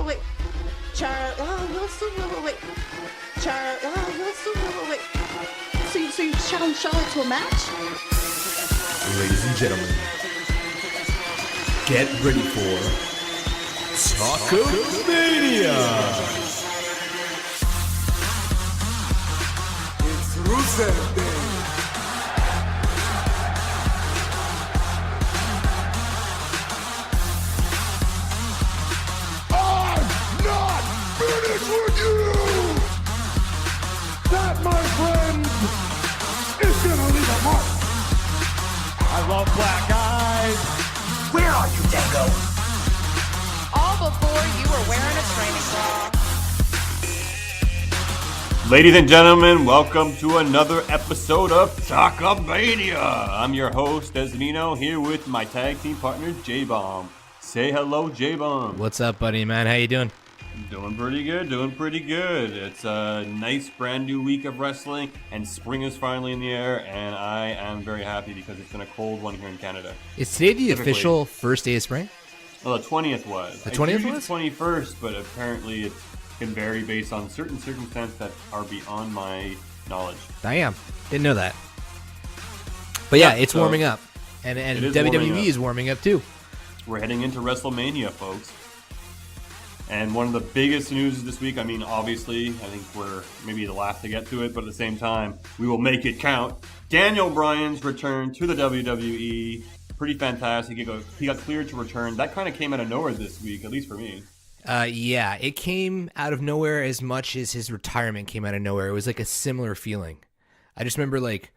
wait. Charlie, wait. Charlie, wait. So you challenge Charlotte to a match? Ladies and gentlemen, get ready for Talkamania! It's Rusev Day. I'm not finished with you! That, my friend, is gonna leave a mark. I love black eyes. Where are you, Dango? All before you were wearing a training bra. Ladies and gentlemen, welcome to another episode of Talkamania. I'm your host, Desmino, here with my tag team partner, J-Bomb. Say hello, J-Bomb. What's up, buddy, man? How you doing? Doing pretty good. It's a nice brand new week of wrestling, and spring is finally in the air, and I am very happy because it's been a cold one here in Canada. Is today the official first day of spring? Well, the 20th was. The 20th was? It's 21st, but apparently it can vary based on certain circumstances that are beyond my knowledge. Damn, didn't know that. But yeah, it's so warming up, and WWE is warming up too. We're heading into WrestleMania, folks. And one of the biggest news this week, I mean, obviously, I think we're maybe the last to get to it, but at the same time, we will make it count. Daniel Bryan's return to the WWE, pretty fantastic. He got cleared to return. That kind of came out of nowhere this week, at least for me. Yeah, it came out of nowhere as much as his retirement came out of nowhere. It was like a similar feeling. I just remember like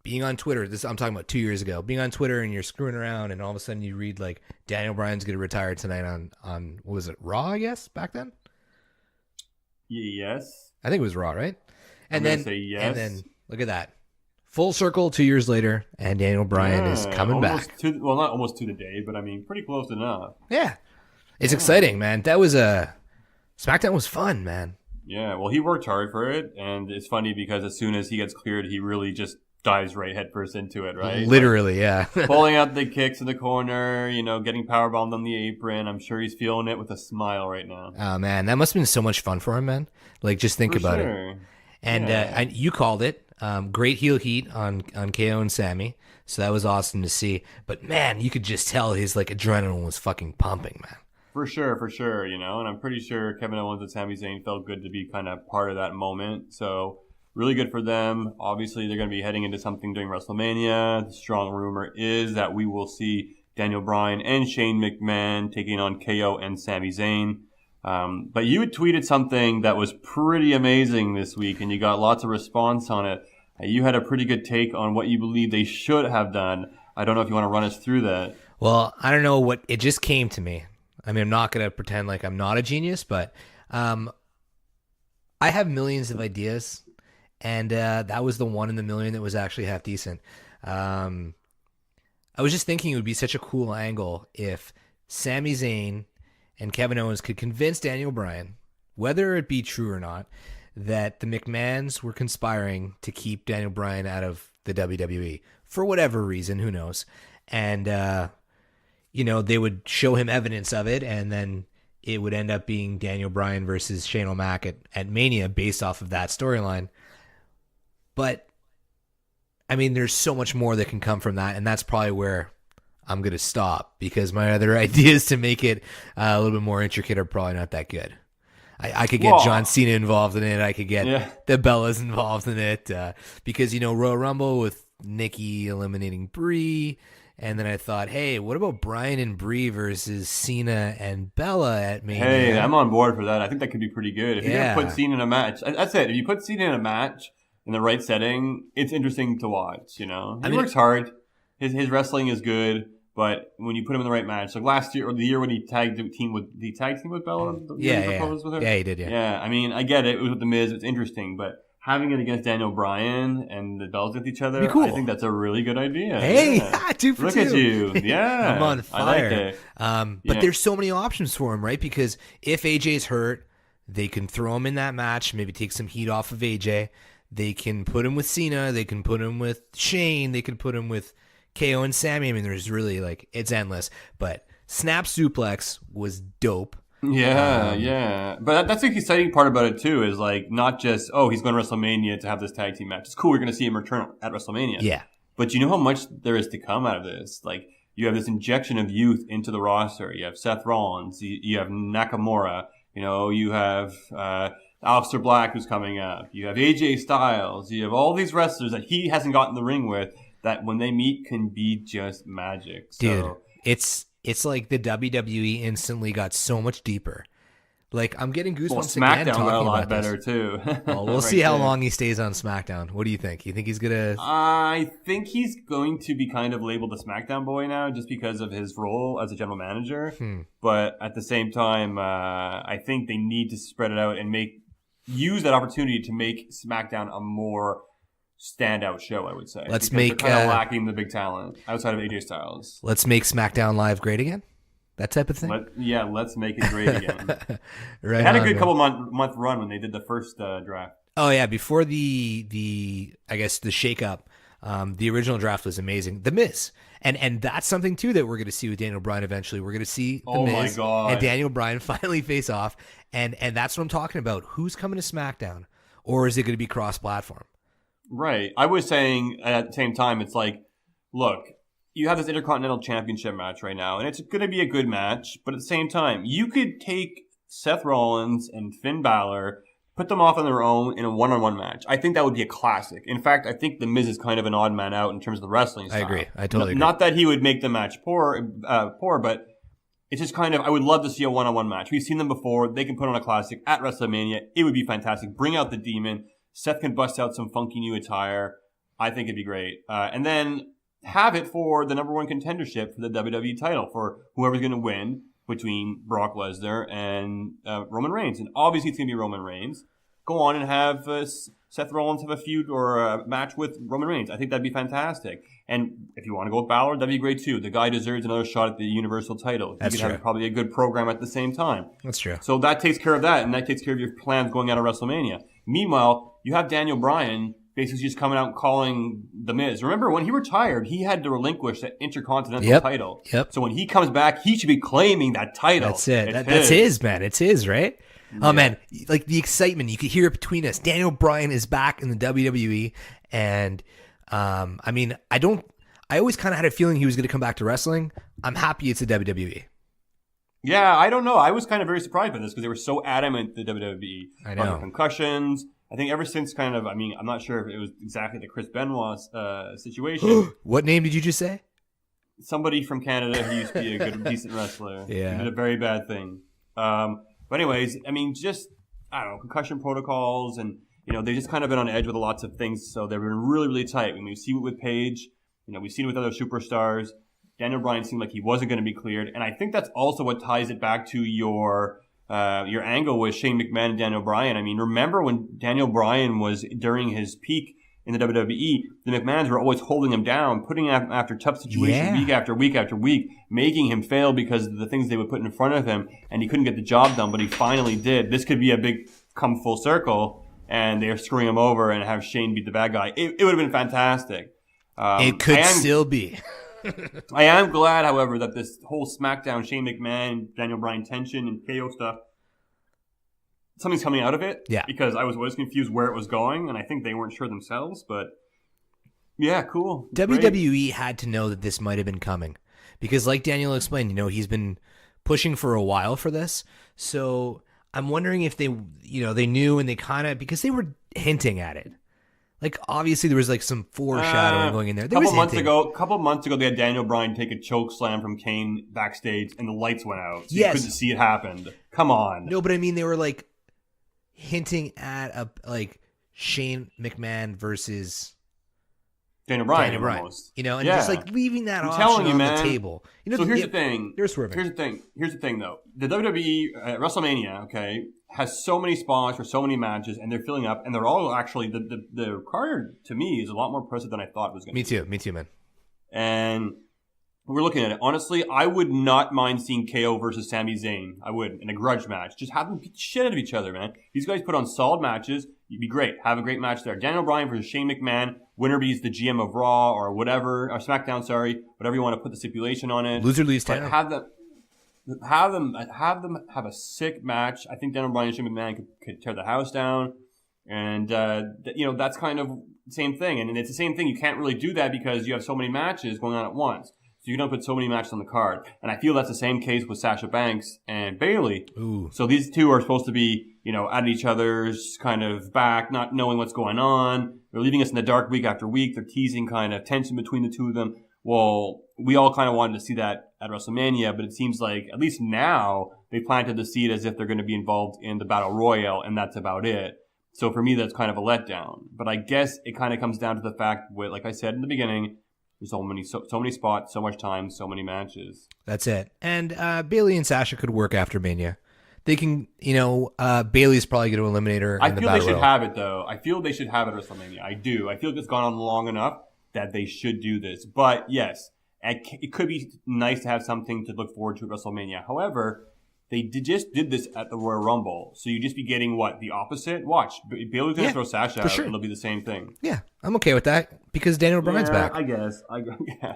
being on Twitter, I'm talking about 2 years ago, being on Twitter and you're screwing around and all of a sudden you read like Daniel Bryan's going to retire tonight on what was it, Raw, I guess, back then? Yes. I think it was Raw, right? And then look at that. Full circle 2 years later, and Daniel Bryan is coming back. Not almost to the day, but I mean, pretty close enough. Yeah. It's exciting, man. That was SmackDown was fun, man. Yeah, well, he worked hard for it, and it's funny because as soon as he gets cleared, he really just dives right headfirst into it, right? Literally, yeah. Pulling out the kicks in the corner, getting powerbombed on the apron. I'm sure he's feeling it with a smile right now. Oh, man, that must have been so much fun for him, man. Like, just think about it. And you called it. Great heel heat on KO and Sami, so that was awesome to see. But, man, you could just tell his, like, adrenaline was fucking pumping, man. For sure, and I'm pretty sure Kevin Owens and Sami Zayn felt good to be kind of part of that moment, so really good for them. Obviously, they're going to be heading into something during WrestleMania. The strong rumor is that we will see Daniel Bryan and Shane McMahon taking on KO and Sami Zayn. But you had tweeted something that was pretty amazing this week, and you got lots of response on it. You had a pretty good take on what you believe they should have done. I don't know if you want to run us through that. Well, I don't know what it just came to me. I mean, I'm not going to pretend like I'm not a genius, but I have millions of ideas, and that was the one in the million that was actually half decent. I was just thinking it would be such a cool angle if Sami Zayn and Kevin Owens could convince Daniel Bryan, whether it be true or not, that the McMahons were conspiring to keep Daniel Bryan out of the WWE for whatever reason, who knows, and they would show him evidence of it, and then it would end up being Daniel Bryan versus Shane O'Mac at Mania based off of that storyline. But, I mean, there's so much more that can come from that, and that's probably where I'm going to stop, because my other ideas to make it a little bit more intricate are probably not that good. I could get John Cena involved in it. I could get the Bellas involved in it, because, Royal Rumble with Nikki eliminating Brie. And then I thought, hey, what about Bryan and Brie versus Cena and Bella at Mania? Hey, I'm on board for that. I think that could be pretty good. If you're going to put Cena in a match, that's it. If you put Cena in a match in the right setting, it's interesting to watch, He works hard. His wrestling is good, but when you put him in the right match, like last year or the year when he tag team with Bella? With her? Yeah, he did, Yeah, I mean, I get it. It was with The Miz. It's interesting, but having it against Daniel Bryan and the Bellas with each other, cool. I think that's a really good idea. Hey, yeah. 2 for 2. Look at you. Yeah. I'm on fire. I like it. But there's so many options for him, right? Because if AJ's hurt, they can throw him in that match, maybe take some heat off of AJ. They can put him with Cena. They can put him with Shane. They can put him with KO and Sami. I mean, there's really, it's endless. But Snap Suplex was dope. Yeah. But that's the exciting part about it too. Is like not just he's going to WrestleMania to have this tag team match. It's cool. We're going to see him return at WrestleMania. Yeah. But you know how much there is to come out of this. Like you have this injection of youth into the roster. You have Seth Rollins. You have Nakamura. You have Aleister Black who's coming up. You have AJ Styles. You have all these wrestlers that he hasn't gotten in the ring with that when they meet can be just magic. Dude, it's like the WWE instantly got so much deeper. Like I'm getting goosebumps again SmackDown talking got a lot about better this. too. Well, we'll see how long he stays on SmackDown. What do you think? You think he's gonna? I think he's going to be kind of labeled a SmackDown boy now, just because of his role as a general manager. But at the same time, I think they need to spread it out and use that opportunity to make SmackDown a more standout show. I would say. Let's because make they're kind of lacking the big talent outside of AJ Styles. Let's make SmackDown Live great again. That type of thing. Let's make it great again. Right. They had a good couple month run when they did the first draft. Oh yeah, before the I guess the shakeup, the original draft was amazing. The Miz, and that's something too that we're going to see with Daniel Bryan eventually. We're going to see the Miz and Daniel Bryan finally face off, and that's what I'm talking about. Who's coming to SmackDown, or is it going to be cross-platform? Right. I was saying at the same time, it's like, look. You have this Intercontinental Championship match right now, and it's going to be a good match, but at the same time, you could take Seth Rollins and Finn Balor, put them off on their own in a one-on-one match. I think that would be a classic. In fact, I think The Miz is kind of an odd man out in terms of the wrestling style. I agree. I totally agree. Not that he would make the match poor, but it's just kind of, I would love to see a one-on-one match. We've seen them before. They can put on a classic at WrestleMania. It would be fantastic. Bring out the Demon. Seth can bust out some funky new attire. I think it'd be great. And then have it for the number one contendership for the WWE title for whoever's going to win between Brock Lesnar and Roman Reigns. And obviously it's going to be Roman Reigns. Go on and have Seth Rollins have a feud or a match with Roman Reigns. I think that'd be fantastic. And if you want to go with Balor, that'd be great too. The guy deserves another shot at the Universal title. That's you could true. have probably a good program at the same time. That's true. So that takes care of that, and that takes care of your plans going out of WrestleMania. Meanwhile, you have Daniel Bryan basically just coming out and calling The Miz. Remember, when he retired, he had to relinquish that Intercontinental title. Yep. So when he comes back, he should be claiming that title. That's it. That's his, man. It's his, right? Yeah. Oh, man. Like the excitement. You could hear it between us. Daniel Bryan is back in the WWE. And, I mean, I always kind of had a feeling he was going to come back to wrestling. I'm happy it's the WWE. Yeah, I don't know. I was kind of very surprised by this because they were so adamant, the WWE. I know. Concussions. I think ever since I'm not sure if it was exactly the Chris Benoit situation. What name did you just say? Somebody from Canada who used to be a good, decent wrestler. Yeah. He did a very bad thing. But anyways, I mean, just, I don't know, concussion protocols and, they've just kind of been on edge with lots of things. So they've been really, really tight. We've seen it with Paige. We've seen it with other superstars. Daniel Bryan seemed like he wasn't going to be cleared. And I think that's also what ties it back to your angle with Shane McMahon and Daniel Bryan. I mean, remember when Daniel Bryan was during his peak in the WWE, the McMahons were always holding him down, putting him after tough situations week after week after week, making him fail because of the things they would put in front of him, and he couldn't get the job done, but he finally did. This could be a big come full circle, and they're screwing him over and have Shane beat the bad guy. It would have been fantastic. It could still be. I am glad, however, that this whole SmackDown, Shane McMahon, Daniel Bryan tension, and KO stuff, something's coming out of it. Yeah. Because I was always confused where it was going, and I think they weren't sure themselves, but yeah, cool. WWE had to know that this might have been coming. Because like Daniel explained, he's been pushing for a while for this. So I'm wondering if they knew and they kind of, because they were hinting at it. Like, obviously, there was, some foreshadowing going in there. A couple months ago, they had Daniel Bryan take a choke slam from Kane backstage, and the lights went out. So you couldn't see it happen. Come on. No, but I mean, they were, hinting at, Shane McMahon versus Daniel Bryan. Almost. And just, leaving that option on the table. So here's the thing. They're swerving. Here's the thing, though. The WWE, WrestleMania, okay, has so many spots for so many matches, and they're filling up, and they're all actually, the card, to me, is a lot more impressive than I thought it was going to be. Me too, man. And we're looking at it. Honestly, I would not mind seeing KO versus Sami Zayn. I would, in a grudge match. Just have them beat the shit out of each other, man. These guys put on solid matches. You'd be great. Have a great match there. Daniel Bryan versus Shane McMahon. Winner beats the GM of Raw or whatever, or SmackDown, sorry. Whatever you want to put the stipulation on it. Loser leaves town. town. have them have a sick match. I think Daniel Bryan and Shane McMahon could tear the house down, and that's kind of the same thing. And it's the same thing. You can't really do that because you have so many matches going on at once. So you don't put so many matches on the card. And I feel that's the same case with Sasha Banks and Bayley. Ooh. So these two are supposed to be, at each other's kind of back, not knowing what's going on. They're leaving us in the dark week after week. They're teasing kind of tension between the two of them. Well, we all kind of wanted to see that at WrestleMania, but it seems like, at least now, they planted the seed as if they're going to be involved in the Battle Royale, and that's about it. So for me, that's kind of a letdown. But I guess it kind of comes down to the fact, like I said in the beginning, there's so many spots, so much time, so many matches. That's it. And Bayley and Sasha could work after Mania. They can, Bayley's probably going to eliminate her. I feel they should have it, though. I feel they should have it at WrestleMania. I do. I feel it's gone on long enough that they should do this. But yes, it could be nice to have something to look forward to at WrestleMania. However, they just did this at the Royal Rumble. So you just be getting what? The opposite? Watch. Bayley's going to throw Sasha out. Sure. It'll be the same thing. Yeah, I'm okay with that because Daniel Bryan's back. I guess.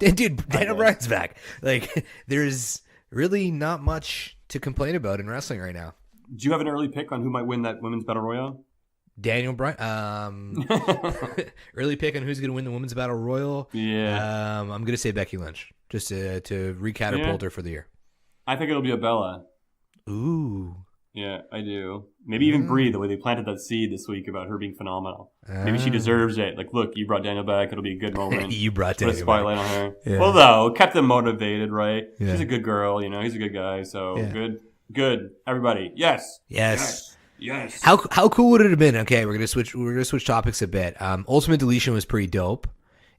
Dude, Daniel Bryan's back. Like, there's really not much to complain about in wrestling right now. Do you have an early pick on who might win that Women's Battle Royal? Daniel Bryan. Early pick on who's going to win the Women's Battle Royal. Yeah. I'm going to say Becky Lynch just to recatapult her for the year. I think it'll be a Bella. Ooh. Yeah, I do. Maybe even Brie, the way they planted that seed this week about her being phenomenal. Maybe she deserves it. Like, look, you brought Daniel back. It'll be a good moment. You brought Daniel back. Put a spotlight on her. Yeah. Well, though, kept them motivated, right? Yeah. She's a good girl. He's a good guy. So good. Everybody, yes. How cool would it have been? Okay, we're gonna switch topics a bit. Ultimate Deletion was pretty dope.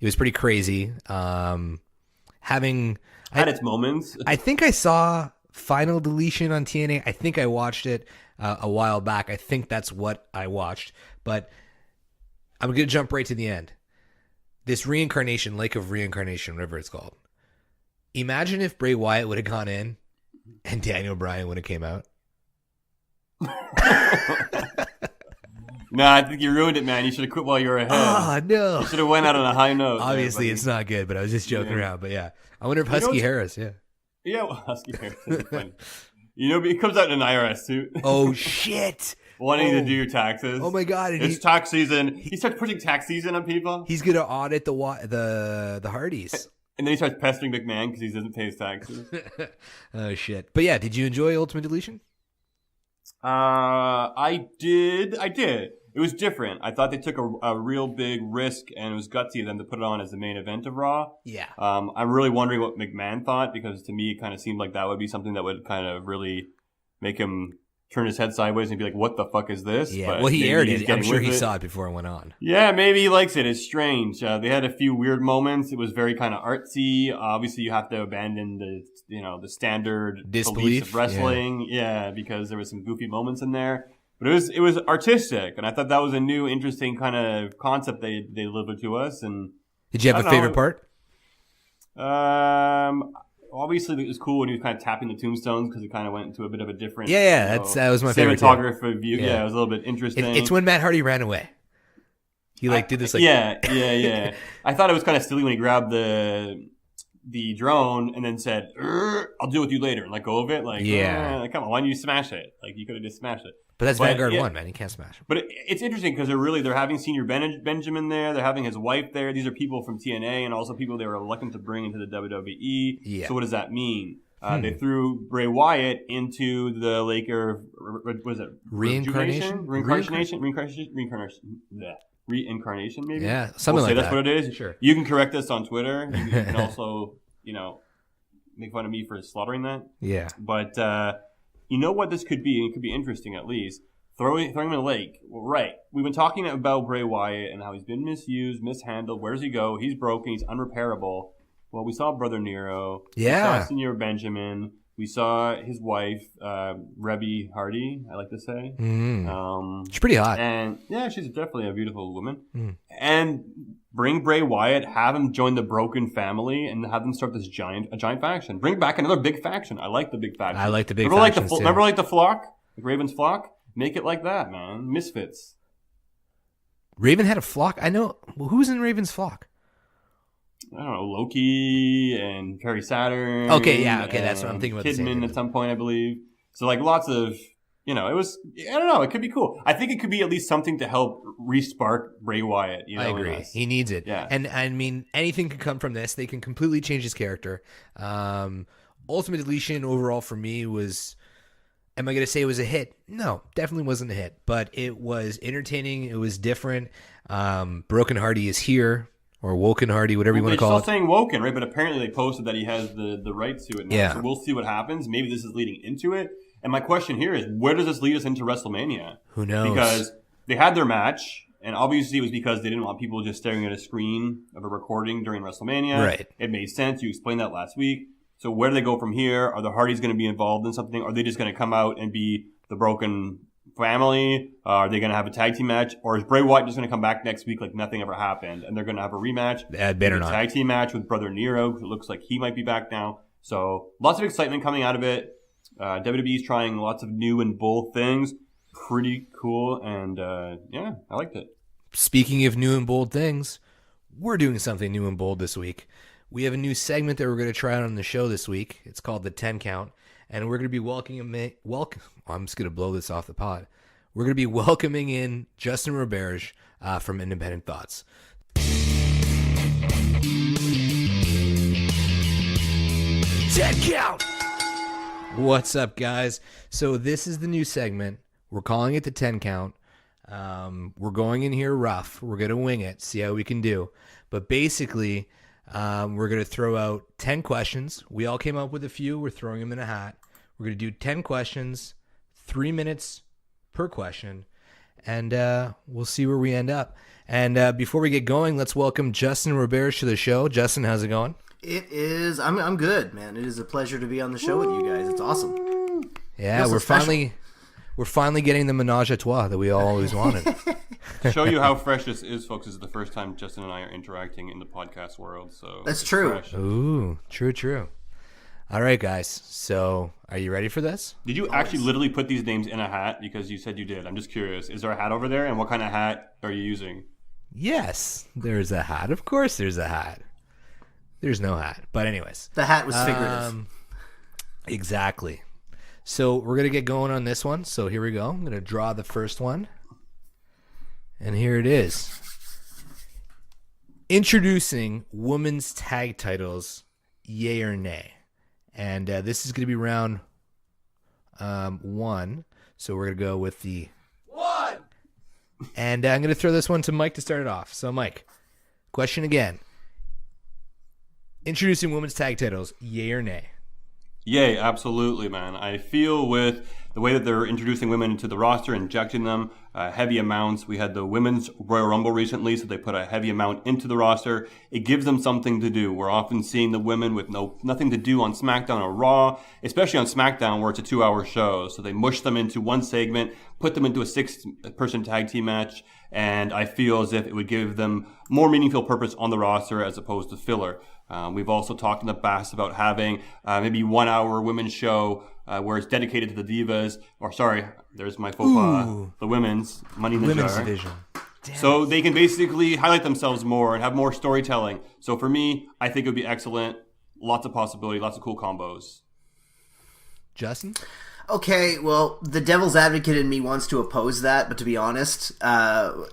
It was pretty crazy. Had its moments. I think I saw Final Deletion on TNA. I think I watched it a while back. I think that's what I watched. But I'm going to jump right to the end. This reincarnation, Lake of Reincarnation, whatever it's called. Imagine if Bray Wyatt would have gone in and Daniel Bryan would have came out. No, I think you ruined it, man. You should have quit while you were ahead. Oh, no. You should have went out on a high note. Obviously, it's not good, but I was just joking around. But yeah, I wonder if Husky Harris, Yeah, well, Husky Harris is funny. It comes out in an IRS suit. Oh, shit. Wanting to do your taxes. Oh, my God. And it's tax season. He starts pushing tax season on people. He's going to audit the Hardys. And then he starts pestering McMahon because he doesn't pay his taxes. Oh, shit. But yeah, did you enjoy Ultimate Deletion? I did. It was different. I thought they took a real big risk, and it was gutsy of them to put it on as the main event of Raw. Yeah. I'm really wondering what McMahon thought, because to me it kind of seemed like that would be something that would kind of really make him turn his head sideways and be like, what the fuck is this? Yeah, But well, he aired it. I'm sure he it. saw it before it went on. Yeah, maybe he likes it. It's strange. They had a few weird moments. It was very kind of artsy. Obviously, you have to abandon the standard Disbelief beliefs of wrestling. Yeah, because there was some goofy moments in there. But it was artistic, and I thought that was a new, interesting kind of concept they delivered to us. And did you have a favorite part? Obviously, it was cool when he was kind of tapping the tombstones, because it kind of went into a bit of a different that was my favorite cinematography view. Yeah, it was a little bit interesting. It's when Matt Hardy ran away. He did this yeah. I thought it was kind of silly when he grabbed the drone and then said, "I'll deal with you later," and let go of it. Come on, why didn't you smash it? Like, you could have just smashed it. But that's Vanguard 1, man. You can't smash it. But it's interesting because they're having Senior Benjamin there. They're having his wife there. These are people from TNA and also people they were reluctant to bring into the WWE. Yeah. So what does that mean? They threw Bray Wyatt into the lake of, was it? Reincarnation? Reincarnation, maybe? Yeah, something like that. That's what it is? Sure. You can correct us on Twitter. You can also, make fun of me for slaughtering that. Yeah. But, you know what this could be? It could be interesting, at least. Throwing him in a lake. Well, right. We've been talking about Bray Wyatt and how he's been misused, mishandled. Where does he go? He's broken. He's unrepairable. Well, we saw Brother Nero. Yeah. We saw Senior Benjamin. We saw his wife, Rebby Hardy, I like to say. She's pretty hot. And yeah, she's definitely a beautiful woman. And bring Bray Wyatt, have him join the Broken Family, and have them start this giant faction. Bring back another big faction. I like the big faction. I like the big factions too. Remember like the flock? Like Raven's flock? Make it like that, man. Misfits. Raven had a flock? I know. Well, who's in Raven's flock? I don't know, Loki and Perry Saturn. Okay, yeah, okay, that's what I'm thinking about. Kidman at some point, I believe. So like lots of, it was, I don't know, it could be cool. I think it could be at least something to help re-spark Bray Wyatt. I agree. He needs it. Yeah. And I mean, anything can come from this. They can completely change his character. Ultimate Deletion overall for me was, am I going to say it was a hit? No, definitely wasn't a hit. But it was entertaining. It was different. Broken Hardy is here. Or Woken Hardy, whatever you want to call it. They're still saying Woken, right? But apparently they posted that he has the rights to it now. Yeah. So we'll see what happens. Maybe this is leading into it. And my question here is, where does this lead us into WrestleMania? Who knows? Because they had their match, and obviously it was because they didn't want people just staring at a screen of a recording during WrestleMania. Right. It made sense. You explained that last week. So where do they go from here? Are the Hardys going to be involved in something? Are they just going to come out and be the Broken Family? Are they going to have a tag team match? Or is Bray Wyatt just going to come back next week like nothing ever happened? And they're going to have a rematch? Better not. Tag team match with Brother Nero, who looks like he might be back now. So lots of excitement coming out of it. WWE's trying lots of new and bold things. Pretty cool. And yeah, I liked it. Speaking of new and bold things, we're doing something new and bold this week. We have a new segment that we're going to try out on the show this week. It's called the 10 Count. And we're going to be I'm just going to blow this off the pod. We're going to be welcoming in Justin Roberge from Independent Thoughts. 10 Count! What's up, guys? So this is the new segment. We're calling it the 10 Count. We're going in here rough. We're going to wing it, see how we can do. But basically, we're going to throw out 10 questions. We all came up with a few. We're throwing them in a hat. We're going to do 10 questions, 3 minutes per question, and we'll see where we end up. And before we get going, let's welcome Justin Roberge to the show. Justin, how's it going? It is. I'm good, man. It is a pleasure to be on the show with you guys. It's awesome. Yeah, we're finally getting the menage a trois that we all always wanted. To show you how fresh this is, folks, this is the first time Justin and I are interacting in the podcast world. So that's true. Fresh. Ooh, true. All right, guys. So, are you ready for this? Did you actually literally put these names in a hat? Because you said you did. I'm just curious. Is there a hat over there? And what kind of hat are you using? Yes, there's a hat. Of course there's a hat. There's no hat. But anyways. The hat was figurative. Exactly. So, we're going to get going on this one. So, here we go. I'm going to draw the first one. And here it is. Introducing women's tag titles, yay or nay? And this is going to be round 1. So we're going to go with the 1. And I'm going to throw this one to Mike to start it off. So, Mike, question again. Introducing women's tag titles, yay or nay? Yay, absolutely, man. I feel with the way that they're introducing women into the roster, injecting them heavy amounts. We had the Women's Royal Rumble recently, so they put a heavy amount into the roster. It gives them something to do. We're often seeing the women with nothing to do on SmackDown or Raw, especially on SmackDown where it's a 2-hour show. So they mush them into one segment, put them into a 6-person tag team match, and I feel as if it would give them more meaningful purpose on the roster as opposed to filler. We've also talked in the past about having maybe 1-hour women's show where it's dedicated to the divas, or sorry, there's my faux pas, the women's Money in the Women's Jar. division. So they can basically highlight themselves more and have more storytelling. So for me, I think it would be excellent. Lots of possibility, lots of cool combos. Justin? Okay, well, the devil's advocate in me wants to oppose that, but to be honest,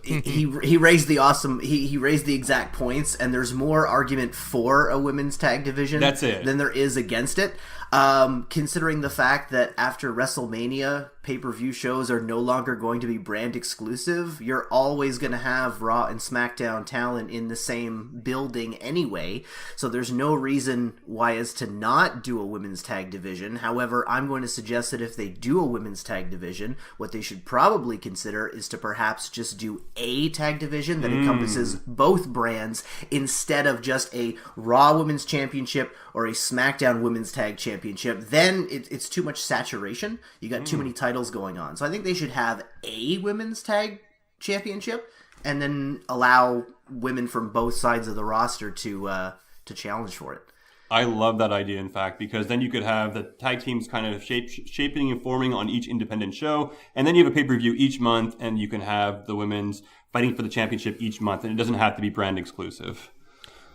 he raised he raised the exact points, and there's more argument for a women's tag division than there is against it. Considering the fact that after WrestleMania, pay-per-view shows are no longer going to be brand exclusive, you're always going to have Raw and SmackDown talent in the same building anyway, so there's no reason why as to not do a women's tag division. However, I'm going to suggest that if they do a women's tag division, what they should probably consider is to perhaps just do a tag division that encompasses both brands instead of just a Raw Women's Championship or a SmackDown Women's Tag Championship. Then it's too much saturation. You got too many titles going on. So I think they should have a Women's Tag Championship and then allow women from both sides of the roster to challenge for it. I love that idea, in fact, because then you could have the tag teams kind of shaping and forming on each independent show, and then you have a pay-per-view each month, and you can have the women's fighting for the championship each month, and it doesn't have to be brand exclusive.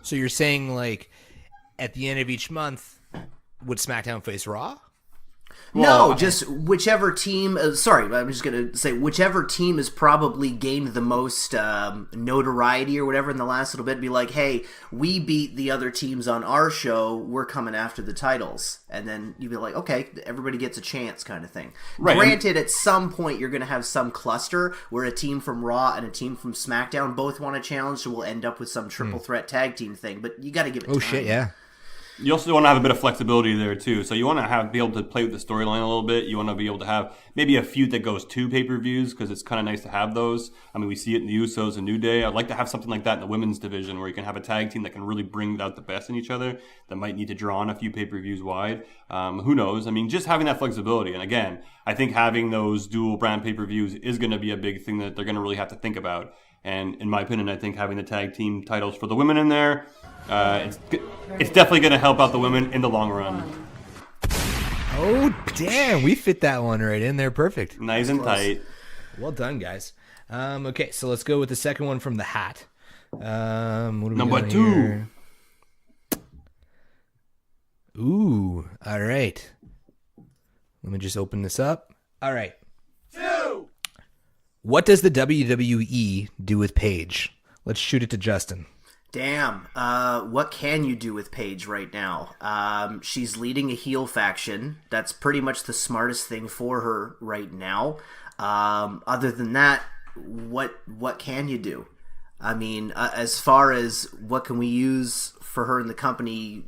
So you're saying like at the end of each month, would SmackDown face Raw? No, just whichever team. Sorry, I'm just gonna say whichever team has probably gained the most notoriety or whatever in the last little bit. Be like, hey, we beat the other teams on our show. We're coming after the titles, and then you'd be like, okay, everybody gets a chance, kind of thing. Right. Granted, at some point you're gonna have some cluster where a team from Raw and a team from SmackDown both want a challenge, so we'll end up with some triple threat tag team thing. But you got to give it. Oh time. shit, yeah. You also want to have a bit of flexibility there too. So you want to be able to play with the storyline a little bit. You want to be able to have maybe a feud that goes 2 pay-per-views because it's kind of nice to have those. I mean, we see it in the Usos and New Day. I'd like to have something like that in the women's division where you can have a tag team that can really bring out the best in each other that might need to draw on a few pay-per-views wide. Who knows? I mean, just having that flexibility. And again, I think having those dual brand pay-per-views is going to be a big thing that they're going to really have to think about. And in my opinion, I think having the tag team titles for the women in there, it's definitely going to help out the women in the long run. Oh, damn. We fit that one right in there. Perfect. Nice and tight. Well done, guys. Okay, so let's go with the second one from the hat. What do we Number got 2. here? Ooh, all right. Let me just open this up. All right. 2. What does the WWE do with Paige? Let's shoot it to Justin. Damn. What can you do with Paige right now? She's leading a heel faction. That's pretty much the smartest thing for her right now. Other than that, what can you do? I mean, as far as what can we use for her in the company,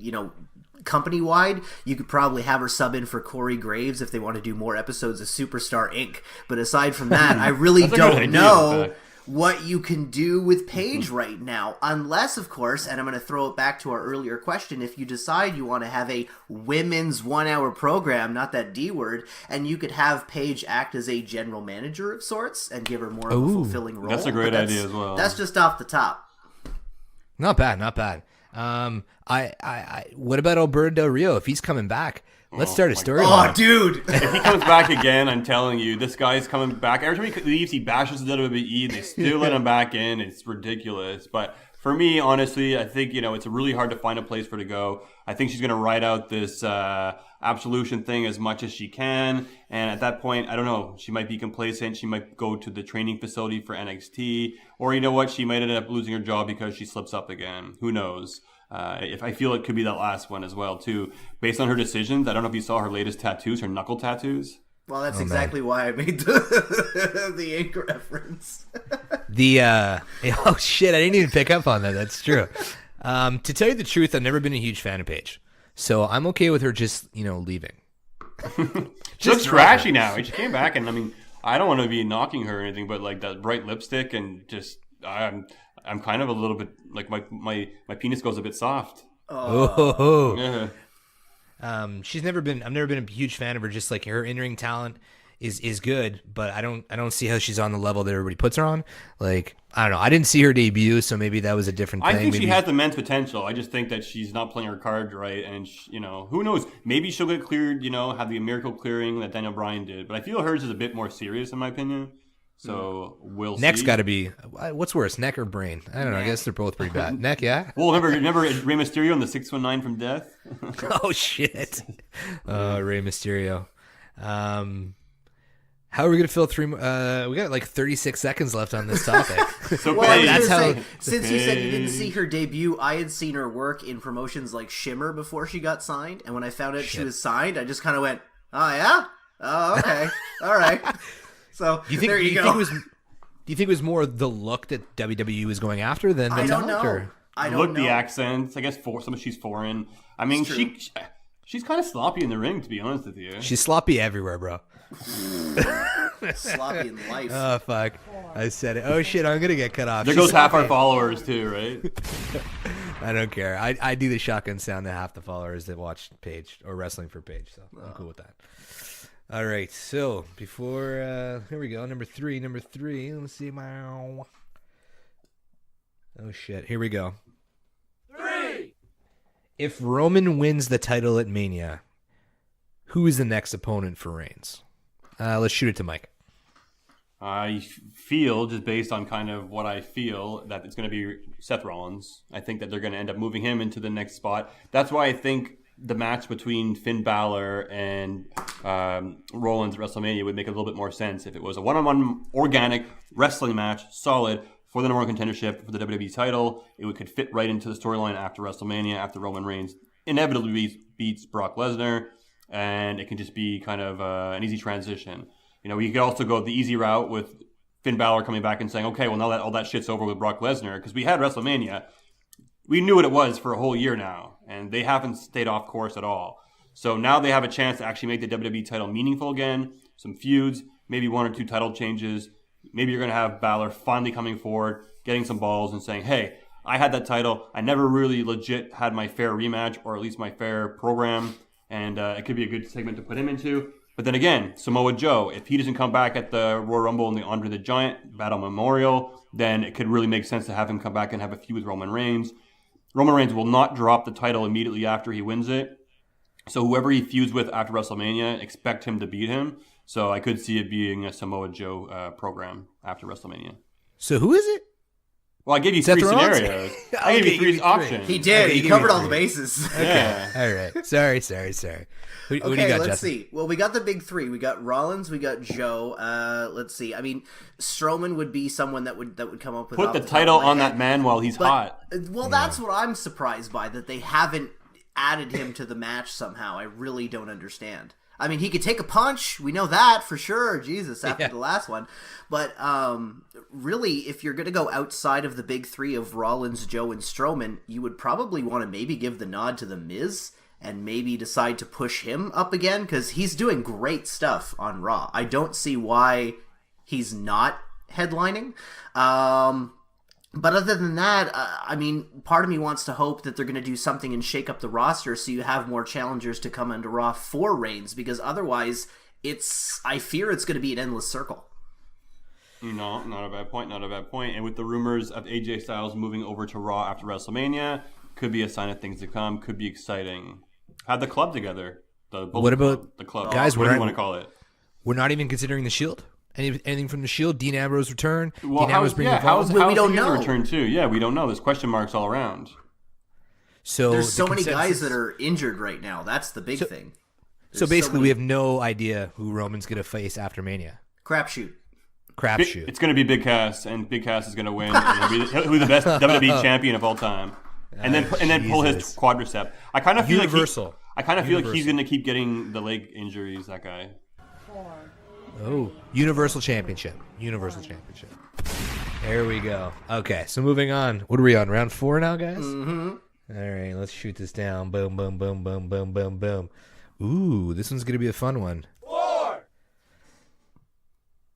company-wide, you could probably have her sub in for Corey Graves if they want to do more episodes of Superstar Inc. But aside from that, I really don't know what you can do with Paige right now. Unless, of course, and I'm going to throw it back to our earlier question, if you decide you want to have a women's 1-hour program, not that D word, and you could have Paige act as a general manager of sorts and give her more of a fulfilling role. That's a great idea as well. That's just off the top. Not bad, not bad. What about Alberto Del Rio? If he's coming back, let's start a story. Oh, dude! If he comes back again, I'm telling you, this guy's coming back. Every time he leaves, he bashes the WWE, and they still let him back in. It's ridiculous. But for me, honestly, I think, it's really hard to find a place for her to go. I think she's going to ride out this absolution thing as much as she can. And at that point, I don't know, she might be complacent. She might go to the training facility for NXT. Or you know what? She might end up losing her job because she slips up again. Who knows? If I feel it could be that last one as well, too. Based on her decisions, I don't know if you saw her latest tattoos, her knuckle tattoos. Well, that's exactly why I made the ink reference. Oh shit, I didn't even pick up on that. That's true. To tell you the truth, I've never been a huge fan of Paige, so I'm okay with her just leaving. She looks trashy now. She came back, and I mean, I don't want to be knocking her or anything, but like that bright lipstick and just I'm kind of a little bit like my penis goes a bit soft. Oh. Yeah. I've never been a huge fan of her. Just like her in-ring talent is good, but I don't see how she's on the level that everybody puts her on. Like, I don't know. I didn't see her debut, so maybe that was a different thing. I think maybe she has immense potential. I just think that she's not playing her cards right, and who knows? Maybe she'll get cleared. Have the miracle clearing that Daniel Bryan did, but I feel hers is a bit more serious, in my opinion. So we'll see. Neck's got to be. What's worse, neck or brain? I don't know. I guess they're both pretty bad. Neck, yeah. Well, remember Rey Mysterio and the 619 from Death? Oh shit. Rey Mysterio. How are we gonna fill 3? We got like 36 seconds left on this topic. So Well, I was that's gonna how. say, since you said you didn't see her debut, I had seen her work in promotions like Shimmer before she got signed, and when I found out she was signed, I just kind of went, "Oh yeah, oh okay, all right." So there you go. Do you think it was more the look that WWE was going after than the I don't talent? know. Or? I don't Look, know. the accents. I guess she's foreign. I mean, she's kind of sloppy in the ring, to be honest with you. She's sloppy everywhere, bro. Sloppy in life. Oh fuck! I said it. Oh shit! I'm gonna get cut off. There She's goes half our sloppy. followers too, right? I don't care. I do the shotgun sound to half the followers that watch Paige or wrestling for Paige, so I'm cool with that. All right, so before here we go, number three. Let's see my. Oh shit! Here we go. 3. If Roman wins the title at Mania, who is the next opponent for Reigns? Let's shoot it to Mike. I feel, just based on kind of what I feel, that it's going to be Seth Rollins. I think that they're going to end up moving him into the next spot. That's why I think the match between Finn Balor and Rollins at WrestleMania would make a little bit more sense if it was a one-on-one organic wrestling match, solid, for the number one contendership for the WWE title. It could fit right into the storyline after WrestleMania, after Roman Reigns inevitably beats Brock Lesnar, and it can just be kind of an easy transition. You know, we could also go the easy route with Finn Balor coming back and saying, okay, well, now that all that shit's over with Brock Lesnar, because we had WrestleMania. We knew what it was for a whole year now, and they haven't stayed off course at all. So now they have a chance to actually make the WWE title meaningful again, some feuds, maybe one or two title changes. Maybe you're going to have Balor finally coming forward, getting some balls and saying, hey, I had that title. I never really legit had my fair rematch, or at least my fair program, and it could be a good segment to put him into. But then again, Samoa Joe, if he doesn't come back at the Royal Rumble and the Andre the Giant Battle Memorial, then it could really make sense to have him come back and have a feud with Roman Reigns. Roman Reigns will not drop the title immediately after he wins it. So whoever he feuds with after WrestleMania, expect him to beat him. So I could see it being a Samoa Joe program after WrestleMania. So who is it? Well, I gave you Seth three Rollins? scenarios. I gave you three options. He did. Okay, He covered all the bases. Yeah. All right. Sorry. Who do you got, let's Justin? see. Well, we got the big three. We got Rollins. We got Joe. Let's see. I mean, Strowman would be someone that would come up with. Put the title on that man while he's hot. Well, that's what I'm surprised by, that they haven't added him to the match somehow. I really don't understand. I mean, he could take a punch. We know that for sure. Jesus, after the last one. But really, if you're going to go outside of the big three of Rollins, Joe, and Strowman, you would probably want to maybe give the nod to The Miz and maybe decide to push him up again, because he's doing great stuff on Raw. I don't see why he's not headlining. But other than that, I mean, part of me wants to hope that they're going to do something and shake up the roster so you have more challengers to come into Raw for Reigns, because otherwise, I fear it's going to be an endless circle. No, not a bad point. And with the rumors of AJ Styles moving over to Raw after WrestleMania, could be a sign of things to come. Could be exciting. Had the club together. What about the club? Guys, what do you want to call it? We're not even considering the Shield. Anything from the Shield? Dean Ambrose return? Well, Dean Ambrose bringing we don't know. Return too. Yeah, we don't know. There's question marks all around. So there's so many guys that are injured right now. That's the big thing. So basically, we have no idea who Roman's going to face after Mania. Crapshoot. It's going to be Big Cass, and Big Cass is going to win. And he'll be the best WWE champion of all time. And then pull his quadricep. I kind of feel like he's going to keep getting the leg injuries. That guy. Oh, Universal Championship. There we go. Okay, so moving on. What are we on? Round 4 now, guys? Mm-hmm. All right, let's shoot this down. Boom, boom, boom, boom, boom, boom, boom. Ooh, this one's going to be a fun one. 4.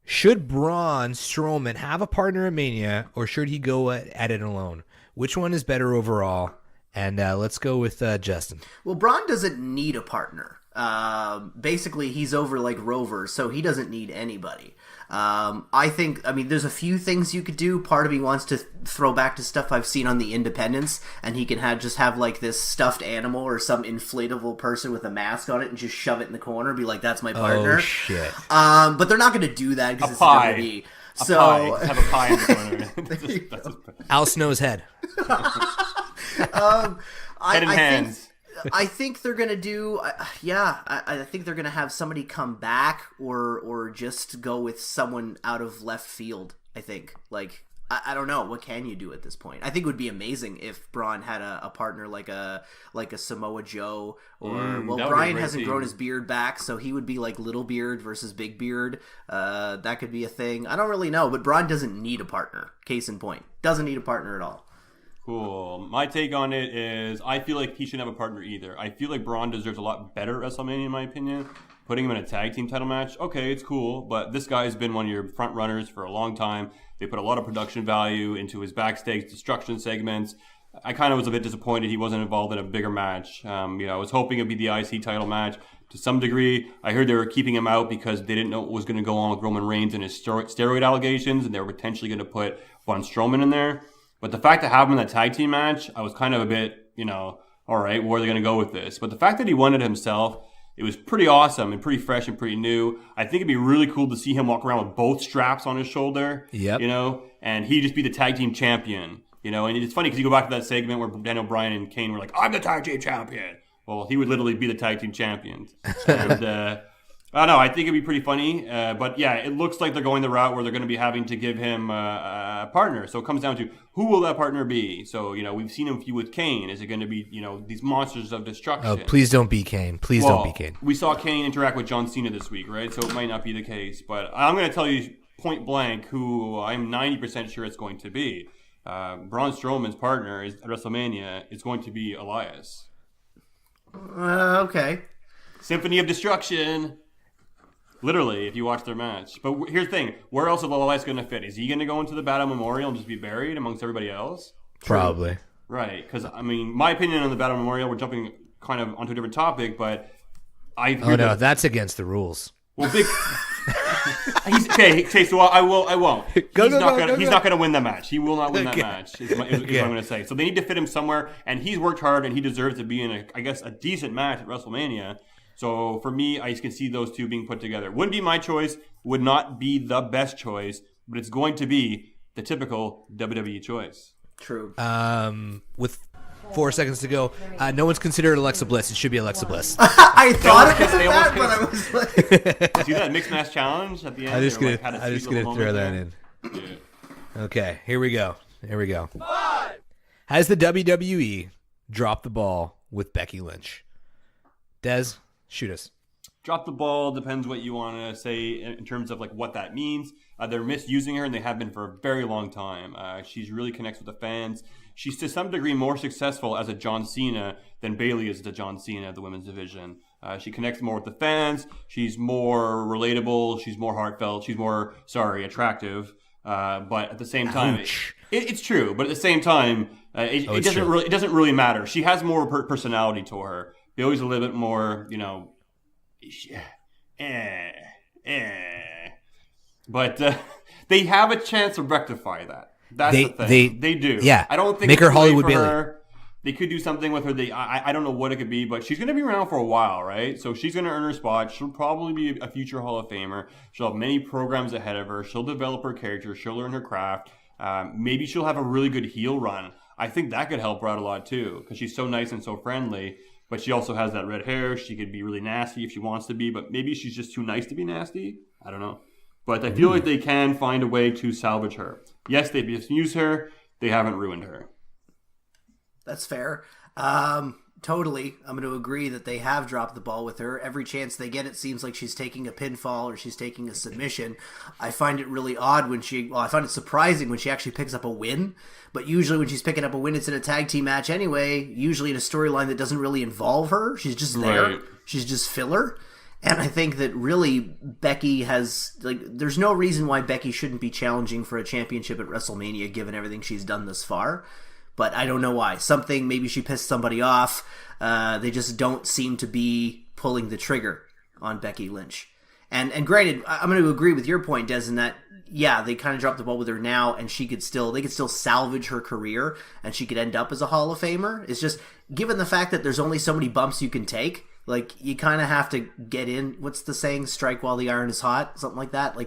Should Braun Strowman have a partner in Mania, or should he go at it alone? Which one is better overall? And let's go with Justin. Well, Braun doesn't need a partner. Basically, he's over like Rover, so he doesn't need anybody. I mean, there's a few things you could do. Part of me wants to throw back to stuff I've seen on the Independents, and he can just have like this stuffed animal or some inflatable person with a mask on it and just shove it in the corner, be like, that's my partner. Oh, shit. But they're not going to do that because it's WWE. So pie. Have a pie in the corner. Al Snow's head. Head and hands. I think they're gonna do, I think they're gonna have somebody come back or just go with someone out of left field. I think, I don't know, what can you do at this point? I think it would be amazing if Braun had a partner like a Samoa Joe, or Bryan hasn't grown his beard back, so he would be like Little Beard versus Big Beard. That could be a thing. I don't really know, but Braun doesn't need a partner. Case in point, doesn't need a partner at all. Cool. My take on it is I feel like he shouldn't have a partner either. I feel like Braun deserves a lot better at WrestleMania, in my opinion. Putting him in a tag team title match, okay, it's cool, but this guy's been one of your front runners for a long time. They put a lot of production value into his backstage destruction segments. I kind of was a bit disappointed he wasn't involved in a bigger match. I was hoping it'd be the IC title match to some degree. I heard they were keeping him out because they didn't know what was going to go on with Roman Reigns and his steroid allegations, and they were potentially going to put Braun Strowman in there. But the fact to have him in that tag team match, I was kind of a bit, all right, where are they going to go with this? But the fact that he won it himself It was pretty awesome and pretty fresh and pretty new. I think it'd be really cool to see him walk around with both straps on his shoulder. Yep. You know, and he'd just be the tag team champion. You know, and it's funny because you go back to that segment where Daniel Bryan and Kane were like, I'm the tag team champion. Well, he would literally be the tag team champion. And, I don't know. I think it'd be pretty funny. But yeah, it looks like they're going the route where they're going to be having to give him a partner. So it comes down to who will that partner be? So, you know, we've seen him feud with Kane. Is it going to be, you know, these monsters of destruction? Oh, please don't be Kane. Please don't be Kane. We saw Kane interact with John Cena this week, right? So it might not be the case. But I'm going to tell you point blank who I'm 90% sure it's going to be. Braun Strowman's partner at WrestleMania is going to be Elias. Okay. Symphony of Destruction. Literally, if you watch their match. But here's the thing. Where else is Elias going to fit? Is he going to go into the Battle Memorial and just be buried amongst everybody else? Probably. Right. Because, I mean, my opinion on the Battle Memorial, we're jumping kind of onto a different topic, but I... Oh, no, that's against the rules. Well, big... Okay, so I won't. He's not going to win that match. He will not win that match, is what I'm going to say. So they need to fit him somewhere, and he's worked hard, and he deserves to be in, a decent match at WrestleMania. So for me, I can see those two being put together. Wouldn't be my choice, would not be the best choice, but it's going to be the typical WWE choice. True. With 4 seconds to go, no one's considered Alexa Bliss. It should be Alexa Bliss. I thought it was that, but I was like... See that mixed match challenge at the end? I'm just gonna throw that in. Yeah. Okay, here we go. 5. Has the WWE dropped the ball with Becky Lynch? Des, shoot us. Drop the ball depends what you want to say in terms of like what that means. They're misusing her, and they have been for a very long time. She's really connects with the fans. She's to some degree more successful as a John Cena than Bayley is the John Cena of the women's division. She connects more with the fans. She's more relatable. She's more heartfelt. She's more, attractive. But at the same time, it's true. But at the same time, it doesn't really matter. She has more personality to her. Bayley's a little bit more, But they have a chance to rectify that. That's the thing. They do. Yeah. I don't think make her Hollywood Bayley. Her. They could do something with her. I don't know what it could be, but she's going to be around for a while, right? So she's going to earn her spot. She'll probably be a future Hall of Famer. She'll have many programs ahead of her. She'll develop her character. She'll learn her craft. Maybe she'll have a really good heel run. I think that could help her out a lot too, because she's so nice and so friendly. But she also has that red hair. She could be really nasty if she wants to be, but maybe she's just too nice to be nasty. I don't know. But I feel like they can find a way to salvage her. Yes, they've misused her. They haven't ruined her. That's fair. Totally. I'm going to agree that they have dropped the ball with her. Every chance they get, it seems like she's taking a pinfall or she's taking a submission. I find it really odd I find it surprising when she actually picks up a win. But usually when she's picking up a win, it's in a tag team match anyway, usually in a storyline that doesn't really involve her. She's just there. Right. She's just filler. And I think that really Becky has, there's no reason why Becky shouldn't be challenging for a championship at WrestleMania given everything she's done thus far. But I don't know why. Maybe she pissed somebody off. They just don't seem to be pulling the trigger on Becky Lynch. And granted, I'm going to agree with your point, Des, in that, yeah, they kind of dropped the ball with her now, and they could still salvage her career, and she could end up as a Hall of Famer. It's just, given the fact that there's only so many bumps you can take, you kind of have to get in. What's the saying? Strike while the iron is hot? Something like that.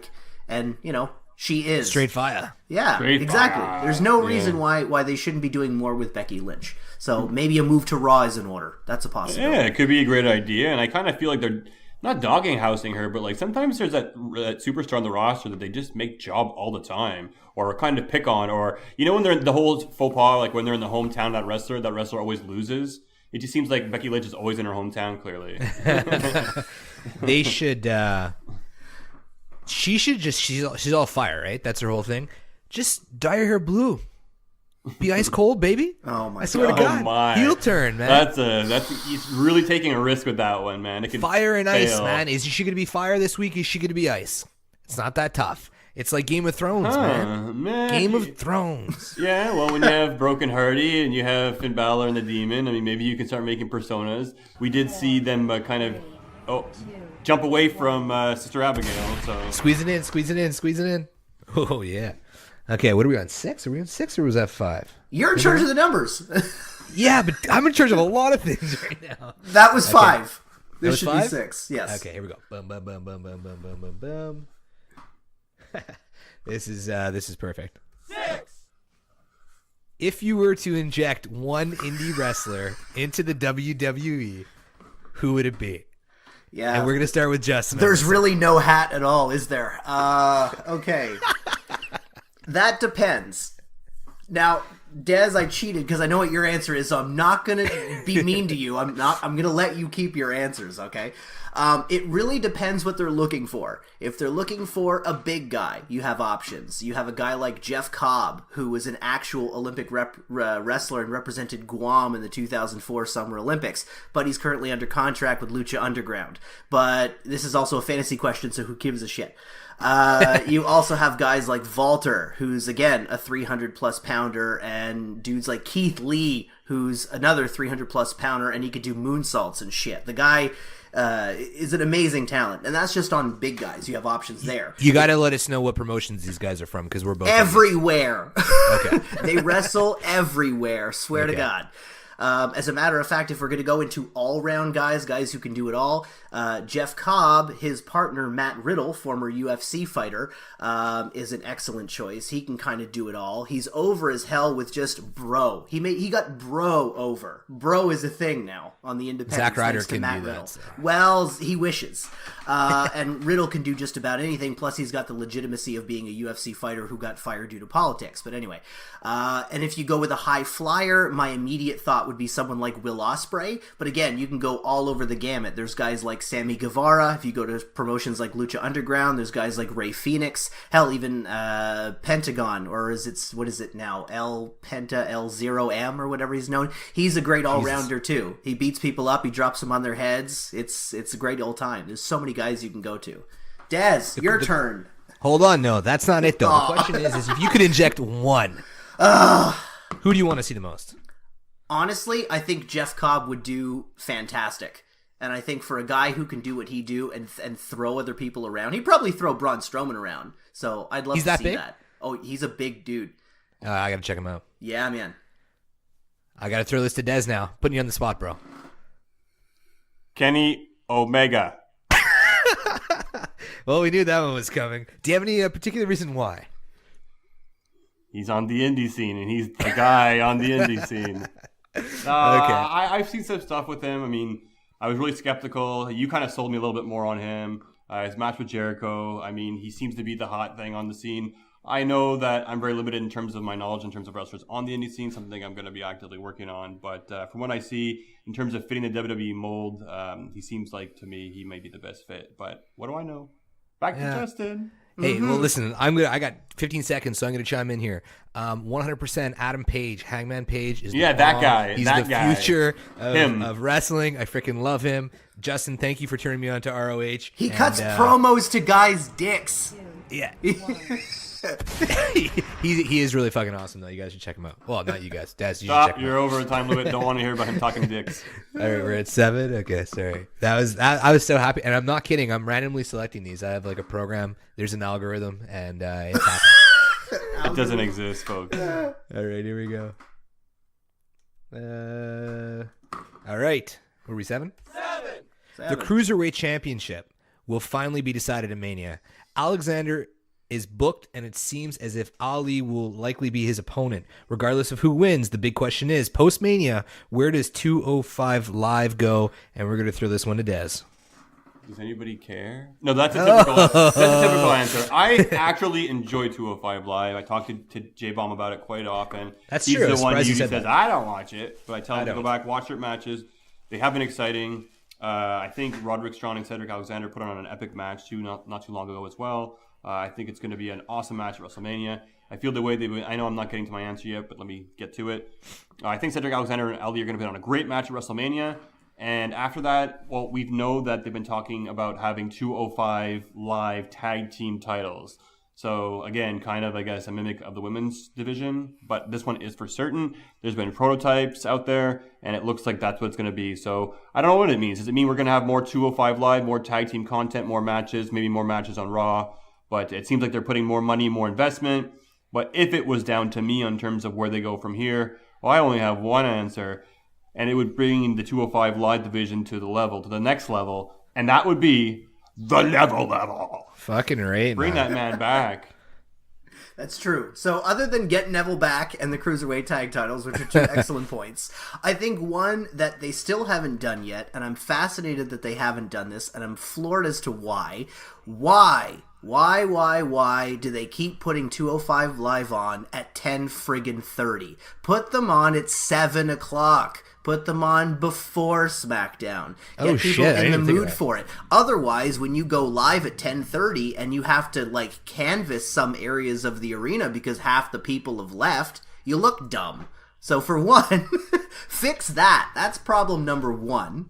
She is. Straight fire. Yeah, exactly. There's no reason why they shouldn't be doing more with Becky Lynch. So maybe a move to Raw is in order. That's a possibility. Yeah, it could be a great idea. And I kind of feel like they're not dogging housing her, but sometimes there's that superstar on the roster that they just make job all the time or kind of pick on. Or, when they're the whole faux pas, when they're in the hometown, that wrestler always loses. It just seems like Becky Lynch is always in her hometown, clearly. They should... She should just, she's all fire, right? That's her whole thing. Just dye her hair blue. Be ice cold, baby. Oh my! I swear to God. My. Heel turn, man. He's really taking a risk with that one, man. It could fire and fail. Ice, man. Is she going to be fire this week? Is she going to be ice? It's not that tough. It's like Game of Thrones, man. Game of Thrones. Yeah, well, when you have Broken Hardy and you have Finn Balor and the Demon, maybe you can start making personas. We did see them jump away from Sister Abigail. So squeezing in. Oh yeah. Okay, what are we on? 6? Are we on 6 or was that 5? You're in charge of the numbers. Yeah, but I'm in charge of a lot of things right now. That was 5. This was should 5? be 6. Yes. Okay, here we go. Boom, boom, boom, boom, boom, boom, boom, boom, boom. This is perfect. 6. If you were to inject one indie wrestler into the WWE, who would it be? Yeah. And we're gonna start with Justin. There's really no hat at all, is there? Okay. That depends. Now, Des, I cheated because I know what your answer is, so I'm not gonna be mean to you. I'm gonna let you keep your answers, okay? It really depends what they're looking for. If they're looking for a big guy, you have options. You have a guy like Jeff Cobb, who was an actual Olympic wrestler and represented Guam in the 2004 Summer Olympics, but he's currently under contract with Lucha Underground. But this is also a fantasy question, so who gives a shit? You also have guys like Walter, who's again a 300-plus pounder, and dudes like Keith Lee, who's another 300-plus pounder, and he could do moonsaults and shit. The guy is an amazing talent, and that's just on big guys. You have options there. You got to let us know what promotions these guys are from, because we're both Everywhere. Okay. They wrestle everywhere. Swear to Okay. God. As a matter of fact, if we're going to go into all-round guys who can do it all, Jeff Cobb, his partner Matt Riddle, former UFC fighter, is an excellent choice. He can kind of do it all. He's over as hell with just Bro. He got Bro over. Bro is a thing now on the independents. Zack Ryder thanks to can Matt do that, Riddle. so. Well, he wishes. And Riddle can do just about anything, plus he's got the legitimacy of being a UFC fighter who got fired due to politics. But anyway, and if you go with a high flyer, my immediate thought would be someone like Will Ospreay. But again, you can go all over the gamut. There's guys like Sammy Guevara. If you go to promotions like Lucha Underground, there's guys like Rey Fenix. Hell, even Pentagon, or what is it now? L0M or whatever he's known. He's a great all-rounder too. He beats people up. He drops them on their heads. It's a great old time. There's so many guys you can go to. Des, your turn. Hold on, no, that's not it though. The question is if you could inject one, who do you want to see the most? Honestly, I think Jeff Cobb would do fantastic. And I think for a guy who can do what he do and throw other people around, he'd probably throw Braun Strowman around. So I'd love He's to that see big? that. Oh, he's a big dude. I got to check him out. Yeah, man. I got to throw this to Des now. Putting you on the spot, bro. Kenny Omega. Well, we knew that one was coming. Do you have any particular reason why? He's on the indie scene, and he's the guy on the indie scene. Okay. I've seen some stuff with him. I mean, I was really skeptical. You kind of sold me a little bit more on him. His match with Jericho, I mean, he seems to be the hot thing on the scene. I know that I'm very limited in terms of my knowledge in terms of wrestlers on the indie scene, something I'm going to be actively working on. But from what I see, in terms of fitting the WWE mold, he seems like, to me, he might be the best fit. But what do I know? Back to Justin. Hey, well, listen, I got 15 seconds, so I'm going to chime in here. 100% Adam Page, Hangman Page is Yeah, the that bomb. guy, He's that the guy. future Him. of wrestling. I freaking love him. Justin, thank you for turning me on to ROH. He cuts promos to guys' dicks. Yeah. he is really fucking awesome, though. You guys should check him out. Well, not you guys. Daz, you should check Stop, him you're out. over a time limit. Don't want to hear about him talking dicks. All right, we're at 7. Okay, sorry. I was so happy, and I'm not kidding. I'm randomly selecting these. I have like a program. There's an algorithm, and it's happening. It doesn't exist, folks. All right, here we go. All right, were we 7? 7. The Cruiserweight Championship will finally be decided in Mania. Alexander is booked, and it seems as if Ali will likely be his opponent. Regardless of who wins, the big question is, post-Mania, where does 205 Live go? And we're going to throw this one to Dez. Does anybody care? No, that's a typical answer. I actually enjoy 205 Live. I talk to J-Bomb about it quite often. That's He's true. the I'm one who surprised you usually said says, that. I don't watch it. But I tell him to don't. go back, watch their matches. They have been exciting. I think Roderick Strong and Cedric Alexander put on an epic match not too long ago as well. I think it's going to be an awesome match at WrestleMania. I feel the way I know I'm not getting to my answer yet, but let me get to it. I think Cedric Alexander and Ali are going to put on a great match at WrestleMania. And after that, well, we know that they've been talking about having 205 Live tag team titles. So again, kind of, I guess, a mimic of the women's division, but this one is for certain. There's been prototypes out there, and it looks like that's what it's going to be. So I don't know what it means. Does it mean we're going to have more 205 Live, more tag team content, more matches, maybe more matches on Raw? But it seems like they're putting more money, more investment. But if it was down to me in terms of where they go from here, well, I only have one answer. and it would bring the 205 Live division to the next level, and that would be the level. Fucking right. Bring that man back. That's true. So other than get Neville back and the Cruiserweight Tag titles, which are two excellent points, I think one that they still haven't done yet, and I'm fascinated that they haven't done this, and I'm floored as to why. Why do they keep putting 205 Live on at 10:30? Put them on at 7 o'clock. Put them on before SmackDown. Get people in the mood for it. Otherwise, when you go live at 10:30 and you have to like canvas some areas of the arena because half the people have left, you look dumb. So for one, fix that. That's problem number one.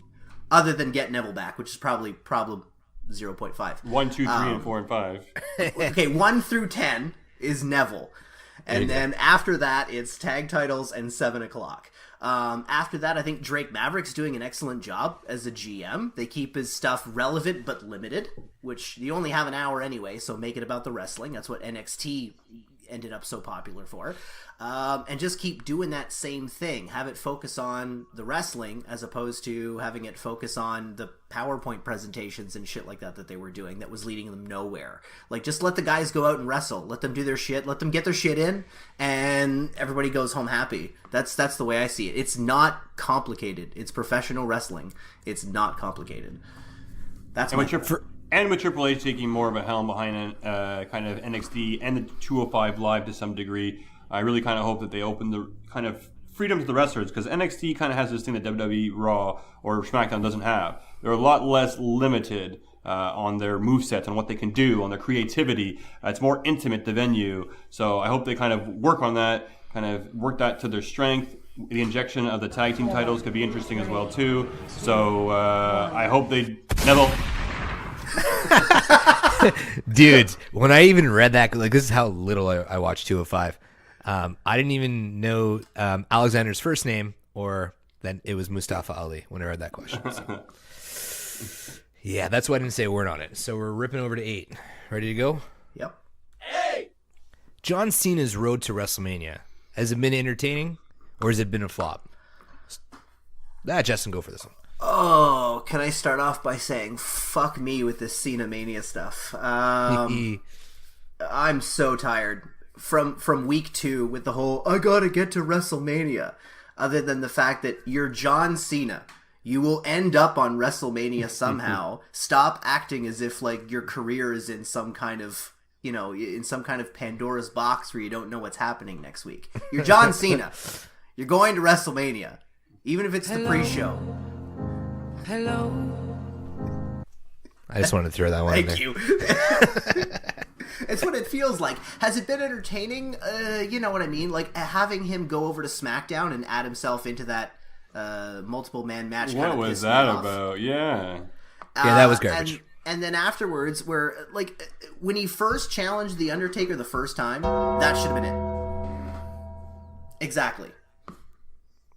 Other than get Neville back, which is probably problem 0.5. 1, 2, 3, and 4, and 5. Okay, 1 through 10 is Neville. And then after that, it's tag titles and 7 o'clock. After that, I think Drake Maverick's doing an excellent job as a GM. They keep his stuff relevant but limited, which you only have an hour anyway, so make it about the wrestling. That's what NXT ended up so popular for. And just keep doing that same thing. Have it focus on the wrestling as opposed to having it focus on the PowerPoint presentations and shit like that they were doing that was leading them nowhere. Like, just let the guys go out and wrestle. Let them do their shit. Let them get their shit in, and everybody goes home happy. That's the way I see it. It's not complicated. It's professional wrestling. It's not complicated. That's and with Triple H taking more of a helm behind kind of NXT and the 205 Live to some degree, I really kind of hope that they open the kind of freedom to the wrestlers, because NXT kind of has this thing that WWE Raw or SmackDown doesn't have. They're a lot less limited on their movesets and what they can do, on their creativity. It's more intimate, the venue. So I hope they kind of work on that, kind of work that to their strength. The injection of the tag team titles could be interesting as well, too. So I hope they... Neville... Dude, when I even read that, like, this is how little I watched 205. I didn't even know Alexander's first name, or then it was Mustafa Ali when I read that question. So. Yeah, that's why I didn't say a word on it. So we're ripping over to 8. Ready to go? Yep. John Cena's road to WrestleMania. Has it been entertaining, or has it been a flop? Justin, go for this one. Oh, can I start off by saying fuck me with this Cena Mania stuff? I'm so tired from week 2 with the whole I gotta get to WrestleMania. Other than the fact that you're John Cena, you will end up on WrestleMania somehow. Stop acting as if like your career is in some kind of in some kind of Pandora's box where you don't know what's happening next week. You're John Cena. You're going to WrestleMania, even if it's the pre-show. Hello. I just wanted to throw that one in there. Thank you. It's what it feels like. Has it been entertaining? You know what I mean? Like having him go over to SmackDown and add himself into that multiple man match. What was that about? Yeah. Yeah, that was garbage. And then afterwards, where like when he first challenged the Undertaker the first time, that should have been it. Exactly.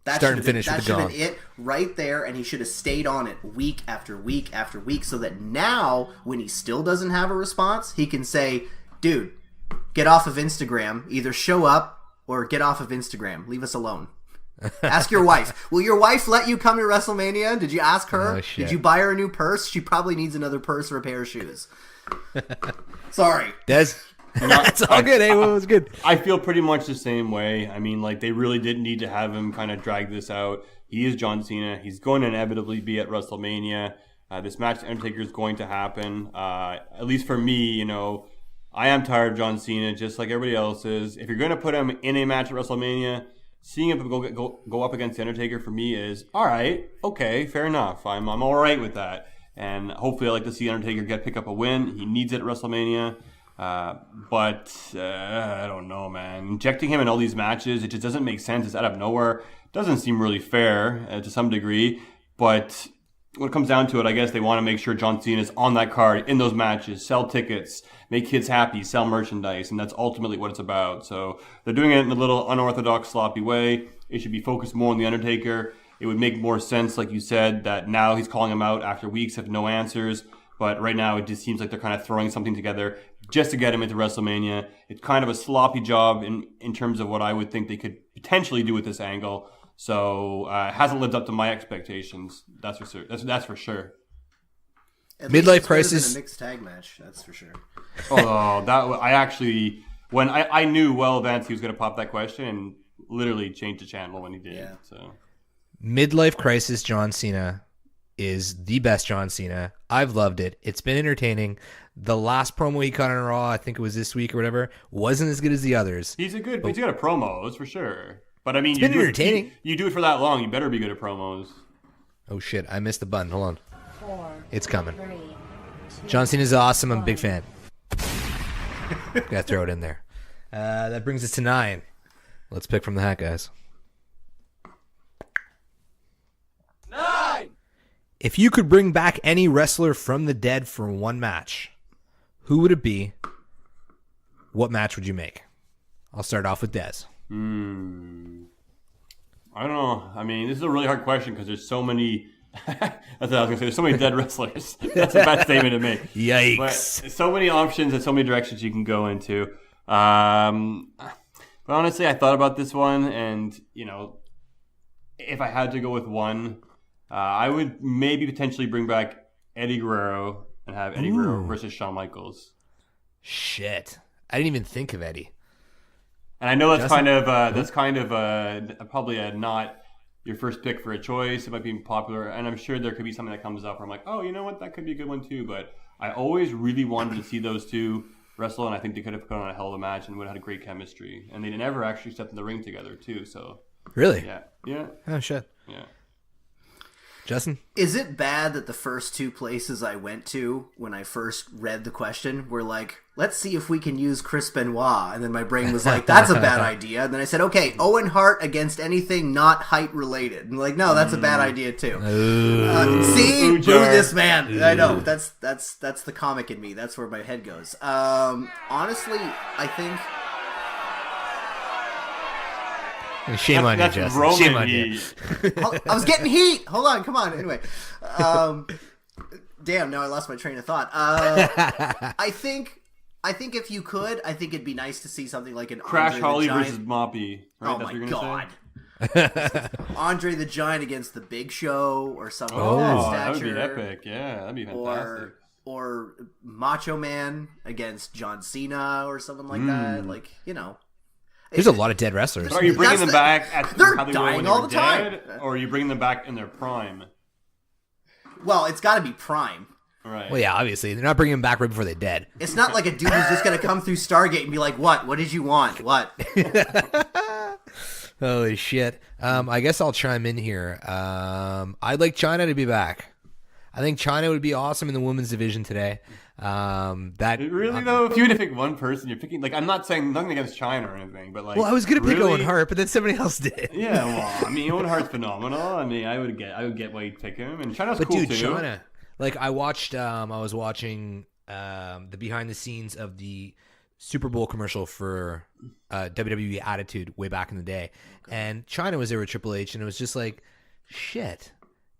Start and finish with the That should gong. have been it right there, and he should have stayed on it week after week after week, so that now, when he still doesn't have a response, he can say, dude, get off of Instagram. Either show up or get off of Instagram. Leave us alone. Ask your wife. Will your wife let you come to WrestleMania? Did you ask her? Oh, shit. Did you buy her a new purse? She probably needs another purse or a pair of shoes. Sorry. Des? It's all good. Hey, well, it was good. I feel pretty much the same way. I mean, like, they really didn't need to have him kind of drag this out. He is John Cena. He's going to inevitably be at WrestleMania. This match, Undertaker, is going to happen. At least for me, I am tired of John Cena, just like everybody else is. If you're going to put him in a match at WrestleMania, seeing him go up against the Undertaker for me is, all right, okay, fair enough. I'm all right with that. And hopefully I like to see Undertaker pick up a win. He needs it at WrestleMania. But I don't know, man. Injecting him in all these matches, it just doesn't make sense. It's out of nowhere. Doesn't seem really fair to some degree. But when it comes down to it, I guess they want to make sure John Cena is on that card in those matches, sell tickets, make kids happy, sell merchandise, and that's ultimately what it's about. So they're doing it in a little unorthodox, sloppy way. It should be focused more on the Undertaker. It would make more sense, like you said, that now he's calling him out after weeks of no answers. But right now, it just seems like they're kind of throwing something together just to get him into WrestleMania. It's kind of a sloppy job in terms of what I would think they could potentially do with this angle. So hasn't lived up to my expectations. That's for sure. That's for sure. At least Midlife it's better than crisis. a mixed tag match. That's for sure. Oh, I actually when I knew well advance he was going to pop that question and literally changed the channel when he did. Yeah. So Midlife crisis John Cena is the best John Cena. I've loved it. It's been entertaining. The last promo he cut on Raw, I think it was this week or whatever, wasn't as good as the others. he's got a promo, that's for sure. But I mean, It's been entertaining. You do it for that long, you better be good at promos. Oh shit, I missed the button. Hold on. 4, It's coming. 3, 2, John Cena's awesome. I'm a big fan. Gotta throw it in there. That brings us to 9. Let's pick from the hat, guys. 9! If you could bring back any wrestler from the dead for one match, who would it be? What match would you make? I'll start off with Dez. I don't know. I mean, this is a really hard question because there's so many. That's what I was gonna say. There's so many dead wrestlers. That's a bad statement to make. Yikes. But so many options and so many directions you can go into. But honestly, I thought about this one, and if I had to go with one, I would maybe potentially bring back Eddie Guerrero and have Eddie Guerrero versus Shawn Michaels. Shit. I didn't even think of Eddie. And I know that's kind of probably not your first pick for a choice. It might be popular, and I'm sure there could be something that comes up where I'm like, oh, you know what, that could be a good one too. But I always really wanted to see those two wrestle, and I think they could have put on a hell of a match and would have had a great chemistry. And they never actually stepped in the ring together too. So Really? yeah, Oh, shit. yeah. Justin? Is it bad that the first two places I went to when I first read the question were like, let's see if we can use Chris Benoit, and then my brain was like, that's a bad idea, and then I said, okay, Owen Hart against anything not height related, and like, no, that's a bad idea too. See, boo this man. I know that's the comic in me. That's where my head goes. Honestly, I think. Shame on you, That's Justin. Roman Shame on you. heat. I was getting heat. Hold on, come on. Anyway, damn. Now I lost my train of thought. I think if you could, I think it'd be nice to see something like an Crash Andre Holly the Giant. versus Moppy. Right? Oh That's my what you're gonna god. say? Andre the Giant against the Big Show or something Oh, of that that would be stature. epic. Yeah, that'd be fantastic. Or Macho Man against John Cena or something like that. Like, There's a lot of dead wrestlers. But are you bringing them back at They're how they were dying when they all were the time. dead, or are you bringing them back in their prime? Well, it's got to be prime. Right. Well, yeah, obviously. They're not bringing them back right before they're dead. It's not like a dude who's just going to come through Stargate and be like, what? What did you want? What? Holy shit. I guess I'll chime in here. I'd like China to be back. I think China would be awesome in the women's division today. Really though, if you had to pick one person, you're picking. Like, I'm not saying nothing against China or anything, but like. Well, I was gonna pick really? Owen Hart, but then somebody else did. Yeah, well, I mean, Owen Hart's phenomenal. I mean, I would get why you'd pick him, and China's But cool dude, too. China. Like I was watching the behind the scenes of the Super Bowl commercial for WWE Attitude way back in the day, and China was there with Triple H, and it was just like, shit.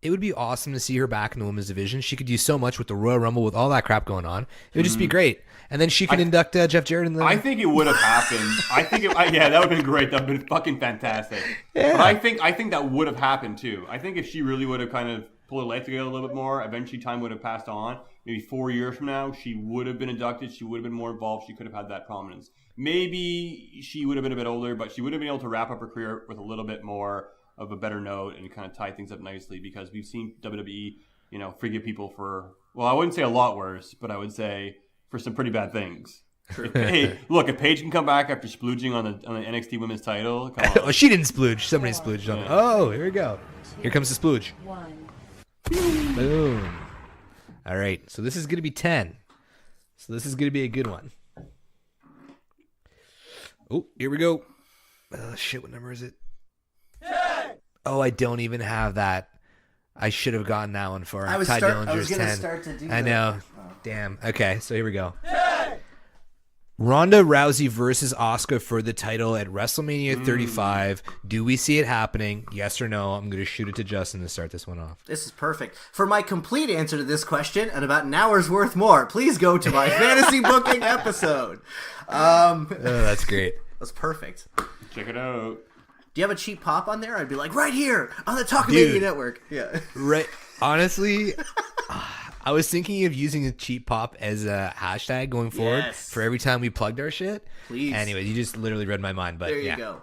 It would be awesome to see her back in the women's division. She could do so much with the Royal Rumble with all that crap going on. It would just be great. And then she can induct Jeff Jarrett in the... I think it would have happened. Yeah, that would have been great. That would have been fucking fantastic. Yeah. But I think that would have happened too. I think if she really would have kind of pulled her life together a little bit more, eventually time would have passed on. Maybe 4 years from now, she would have been inducted. She would have been more involved. She could have had that prominence. Maybe she would have been a bit older, but she would have been able to wrap up her career with a little bit more of a better note and kind of tie things up nicely, because we've seen WWE, forgive people for, well, I wouldn't say a lot worse, but I would say for some pretty bad things. Hey, look, if Paige can come back after splooging on the NXT Women's title, come on. Well, she didn't splooge. Somebody splooged on it. Oh, here we go. Here comes the splooge. 1. Boom. All right, so this is going to be 10. So this is going to be a good one. Oh, here we go. Oh, shit, what number is it? 10! Oh, I don't even have that. I should have gotten that one for him. I was Ty going Dillinger's to 10. start to do I that. know. Oh. Damn. Okay, so here we go. 10! Ronda Rousey versus Asuka for the title at WrestleMania 35. Do we see it happening? Yes or no? I'm going to shoot it to Justin to start this one off. This is perfect. For my complete answer to this question, and about an hour's worth more, please go to my fantasy booking episode. Oh, that's great. That's perfect. Check it out. Do you have a cheap pop on there? I'd be like, right here on the Talkamania network. Yeah. Right. Honestly, I was thinking of using a cheap pop as a hashtag going forward for every time we plugged our shit. Please. Anyway, you just literally read my mind. But there you go.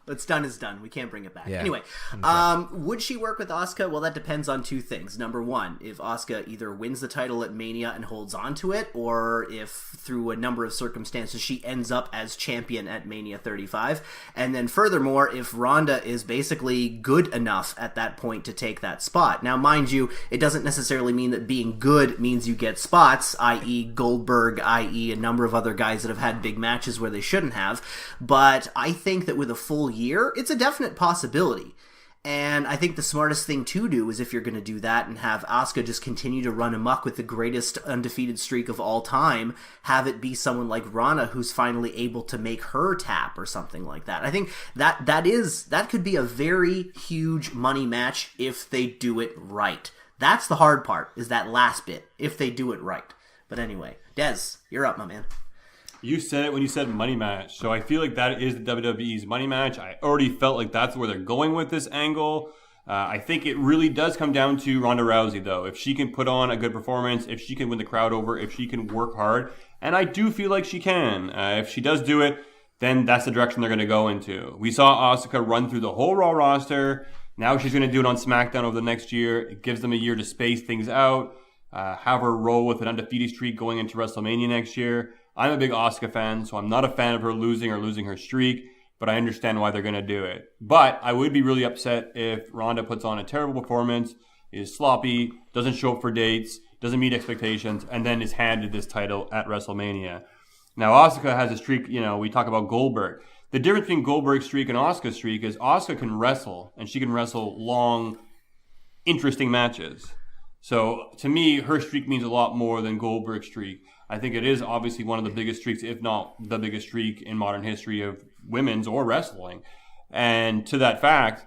What's done is done. We can't bring it back. Yeah. Anyway, would she work with Asuka? Well, that depends on two things. Number one, if Asuka either wins the title at Mania and holds on to it, or if through a number of circumstances she ends up as champion at Mania 35. And then furthermore, if Ronda is basically good enough at that point to take that spot. Now, mind you, it doesn't necessarily mean that being good means you get spots, i.e. Goldberg, i.e. a number of other guys that have had big matches where they shouldn't have. But I think that with a full year, it's a definite possibility. And I think the smartest thing to do is if you're going to do that and have Asuka just continue to run amok with the greatest undefeated streak of all time, have it be someone like Ronda who's finally able to make her tap or something like that. I think that could be a very huge money match if they do it right. That's the hard part, is that last bit, if they do it right. But anyway, Dez, you're up, my man. You said it when you said money match. So I feel like that is the WWE's money match. I already felt like that's where they're going with this angle. I think it really does come down to Ronda Rousey, though. If she can put on a good performance, if she can win the crowd over, if she can work hard, and I do feel like she can. If she does do it, then that's the direction they're going to go into. We saw Asuka run through the whole Raw roster. Now she's going to do it on SmackDown over the next year. It gives them a year to space things out, have her roll with an undefeated streak going into WrestleMania next year. I'm a big Asuka fan, so I'm not a fan of her losing her streak, but I understand why they're going to do it. But I would be really upset if Ronda puts on a terrible performance, is sloppy, doesn't show up for dates, doesn't meet expectations, and then is handed this title at WrestleMania. Now, Asuka has a streak, we talk about Goldberg. The difference between Goldberg's streak and Asuka's streak is Asuka can wrestle, and she can wrestle long, interesting matches. So, to me, her streak means a lot more than Goldberg's streak. I think it is obviously one of the biggest streaks, if not the biggest streak in modern history of women's or wrestling. And to that fact,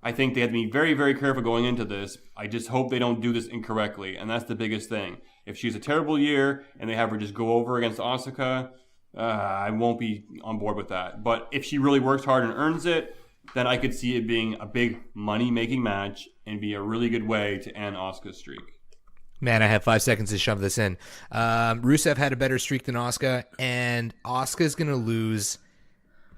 I think they have to be very, very careful going into this. I just hope they don't do this incorrectly, and that's the biggest thing. If she's a terrible year and they have her just go over against Asuka, I won't be on board with that. But if she really works hard and earns it, then I could see it being a big money-making match and be a really good way to end Asuka's streak. Man, I have 5 seconds to shove this in. Rusev had a better streak than Asuka, and Asuka's going to lose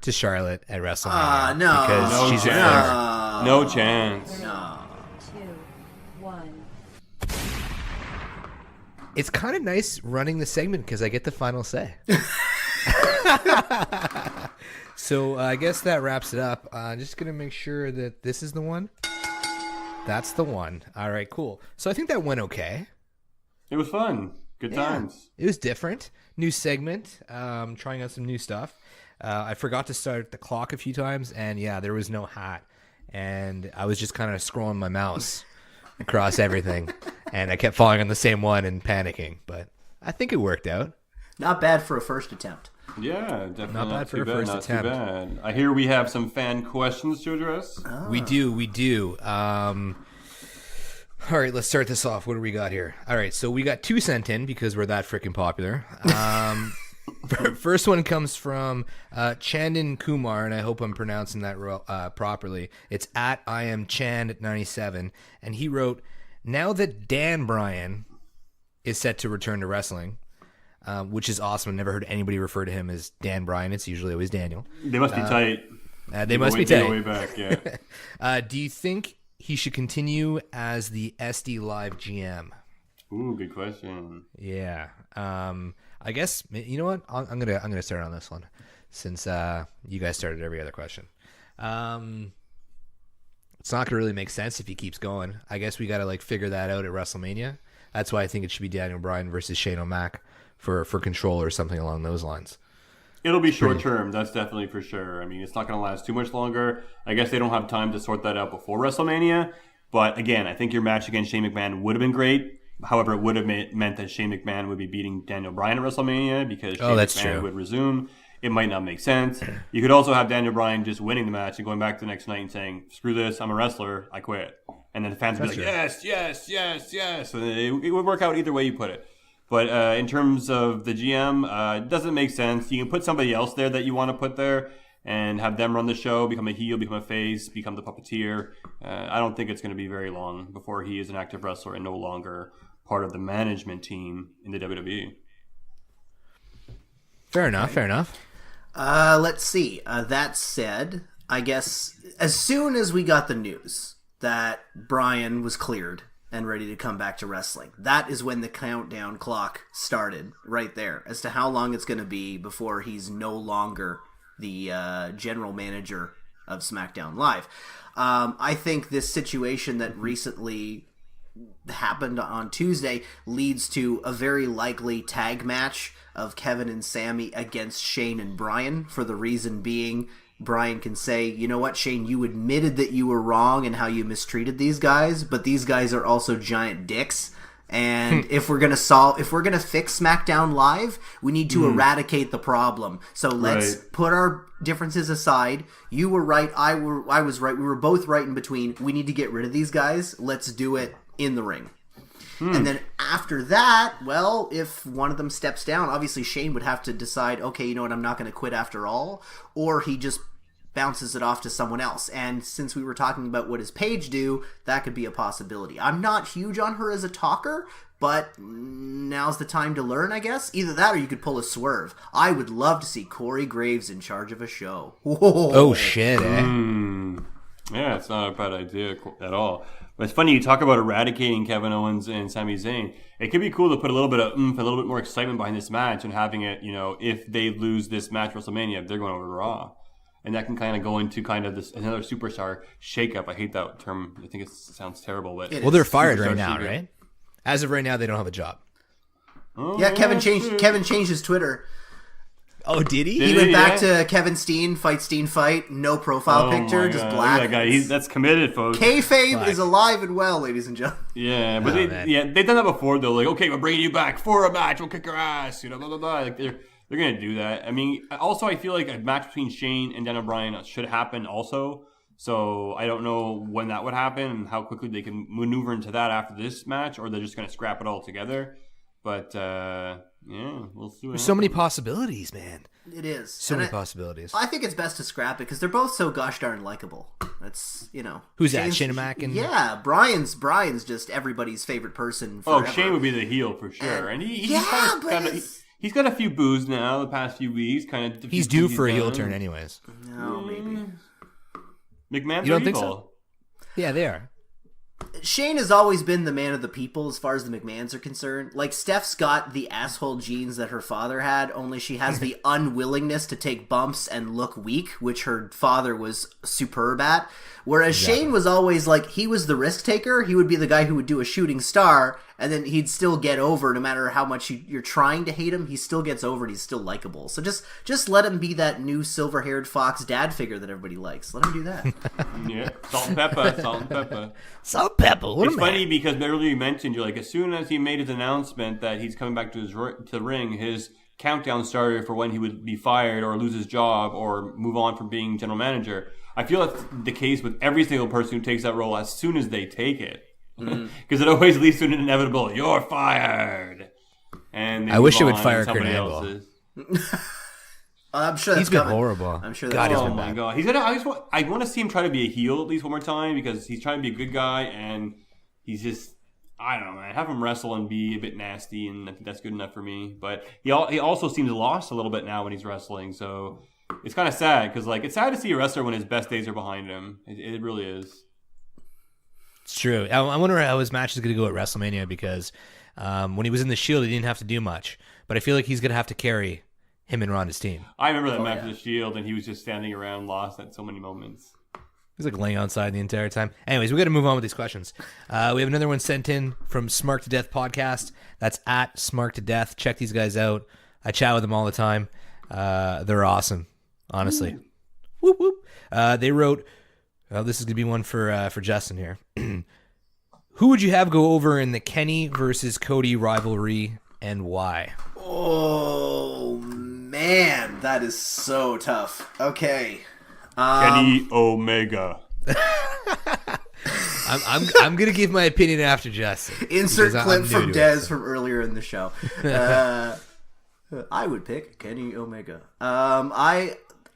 to Charlotte at WrestleMania. No. Because she's No chance. No. 2, 1. It's kind of nice running the segment because I get the final say. So I guess that wraps it up. I'm just going to make sure that this is the one. That's the one. All right, cool. So I think that went okay. It was fun. Good times. It was different. New segment. Trying out some new stuff. I forgot to start the clock a few times, and there was no hat. And I was just kind of scrolling my mouse across everything. And I kept falling on the same one and panicking. But I think it worked out. Not bad for a first attempt. Yeah, definitely. Not bad for a first attempt. Too bad. I hear we have some fan questions to address. Oh. We do. All right, let's start this off. What do we got here? All right, so we got 2 sent in because we're that freaking popular. First one comes from Chandan Kumar, and I hope I'm pronouncing that properly. It's at I am Chand97, and he wrote, now that Dan Bryan is set to return to wrestling, which is awesome. I've never heard anybody refer to him as Dan Bryan. It's usually always Daniel. They must be tight. They must be tight. Way back, yeah. Do you think he should continue as the SD Live GM? Ooh, good question. Yeah. I guess, you know what? I'm gonna start on this one since you guys started every other question. It's not gonna really make sense if he keeps going. I guess we gotta figure that out at WrestleMania. That's why I think it should be Daniel Bryan versus Shane O'Mac for control or something along those lines. It'll be short term, that's definitely for sure. I mean, it's not going to last too much longer. I guess they don't have time to sort that out before WrestleMania. But again, I think your match against Shane McMahon would have been great. However, it would have meant that Shane McMahon would be beating Daniel Bryan at WrestleMania because Shane McMahon would resume. It might not make sense. You could also have Daniel Bryan just winning the match and going back the next night and saying, screw this, I'm a wrestler, I quit. And then the fans would be like, yes, yes, yes, yes. And it would work out either way you put it. But in terms of the GM, it doesn't make sense. You can put somebody else there that you want to put there. and have them run the show, become a heel, become a face, become the puppeteer. I don't think it's going to be very long before he is an active wrestler and no longer part of the management team in the WWE. Fair enough. Let's see. That said, I guess as soon as we got the news that Bryan was cleared and ready to come back to wrestling, that is when the countdown clock started right there as to how long it's going to be before he's no longer the general manager of SmackDown Live. I think this situation that recently happened on Tuesday leads to a very likely tag match of Kevin and Sami against Shane and Bryan, for the reason being Bryan can say, you know what, Shane, you admitted that you were wrong and how you mistreated these guys, but these guys are also giant dicks. And if we're gonna fix SmackDown Live, we need to eradicate the problem. So let's put our differences aside. You were right, I was right. We were both right in between. We need to get rid of these guys. Let's do it in the ring. And then after that, well, if one of them steps down, obviously Shane would have to decide, okay, you know what, I'm not going to quit after all, or he just bounces it off to someone else. And since we were talking about what does Paige do, that could be a possibility. I'm not huge on her as a talker, but now's the time to learn, I guess. Either that or you could pull a swerve. I would love to see Corey Graves in charge of a show. Whoa. Oh, shit, eh? Yeah, it's not a bad idea at all. But it's funny, you talk about eradicating Kevin Owens and Sami Zayn. It could be cool to put a little bit of oomph, a little bit more excitement behind this match and having it, you know, if they lose this match at WrestleMania, they're going over to Raw. And that can kind of go into kind of this another superstar shakeup. I hate that term. I think it sounds terrible. But well, they're fired right now, right? As of right now, they don't have a job. Oh, yeah, Kevin changed his Twitter. Oh, did he? He went back to Kevin Steen fight, no profile picture, just black. That guy, that's committed, folks. Kayfabe is alive and well, ladies and gentlemen. Yeah, but they've done that before, though. Like, okay, we're bringing you back for a match. We'll kick your ass. You know, blah, blah, blah. Like, they're going to do that. I mean, also, I feel like a match between Shane and Daniel Bryan should happen also. So I don't know when that would happen and how quickly they can maneuver into that after this match, or they're just going to scrap it all together. But, yeah, we'll see. There's so many possibilities, man. It is. So many possibilities. I think it's best to scrap it because they're both so gosh darn likable. That's, you know. Who's that? Shane Mac and... Yeah, Brian's just everybody's favorite person forever. Oh, Shane would be the heel for sure. And he's got a few boos now the past few weeks. He's due for a heel turn anyways. No, maybe. McMahon's you don't evil. think so? Yeah, they are. Shane has always been the man of the people as far as the McMahons are concerned. Like, Steph's got the asshole genes that her father had, only she has the unwillingness to take bumps and look weak, which her father was superb at. Whereas Shane was always like, he was the risk taker. He would be the guy who would do a shooting star, and then he'd still get over no matter how much you're trying to hate him. He still gets over and he's still likable. So just let him be that new silver-haired fox dad figure that everybody likes. Let him do that. Yeah, salt and pepper, salt and pepper. Salt and pepper. It's funny because earlier you mentioned, you're like, as soon as he made his announcement that he's coming back to the ring, his countdown started for when he would be fired or lose his job or move on from being general manager. I feel that's the case with every single person who takes that role as soon as they take it. Because it always leads to an inevitable, you're fired. And I wish it would fire Kurt Angle. I'm sure he's been horrible. I'm sure. God, that's he's been my bad. God, I want to see him try to be a heel at least one more time because he's trying to be a good guy and he's just, I don't know, man. Have him wrestle and be a bit nasty, and I think that's good enough for me. But he also seems lost a little bit now when he's wrestling, so it's kind of sad because like it's sad to see a wrestler when his best days are behind him. It really is. It's true. I wonder how his match is going to go at WrestleMania because when he was in the Shield, he didn't have to do much, but I feel like he's going to have to carry him and Ronda's team. I remember that match with the Shield, and he was just standing around lost at so many moments. He's like laying outside the entire time. Anyways, we got to move on with these questions. We have another one sent in from Smart to Death Podcast. That's at Smart to Death. Check these guys out. I chat with them all the time. They're awesome, honestly. Whoop whoop. They wrote. This is gonna be one for Justin here. Who would you have go over in the Kenny versus Cody rivalry, and why? Oh man, that is so tough. Okay. Kenny Omega. I'm gonna give my opinion after Justin. Insert clip from Dez from earlier in the show. I would pick Kenny Omega.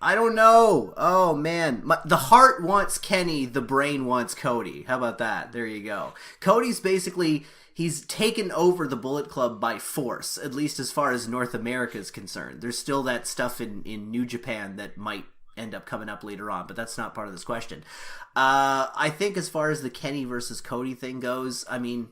I don't know. Oh man, the heart wants Kenny, the brain wants Cody. How about that? There you go. Cody's basically he's taken over the Bullet Club by force, at least as far as North America is concerned. There's still that stuff in New Japan that might end up coming up later on, but that's not part of this question. I think as far as the Kenny versus Cody thing goes, I mean,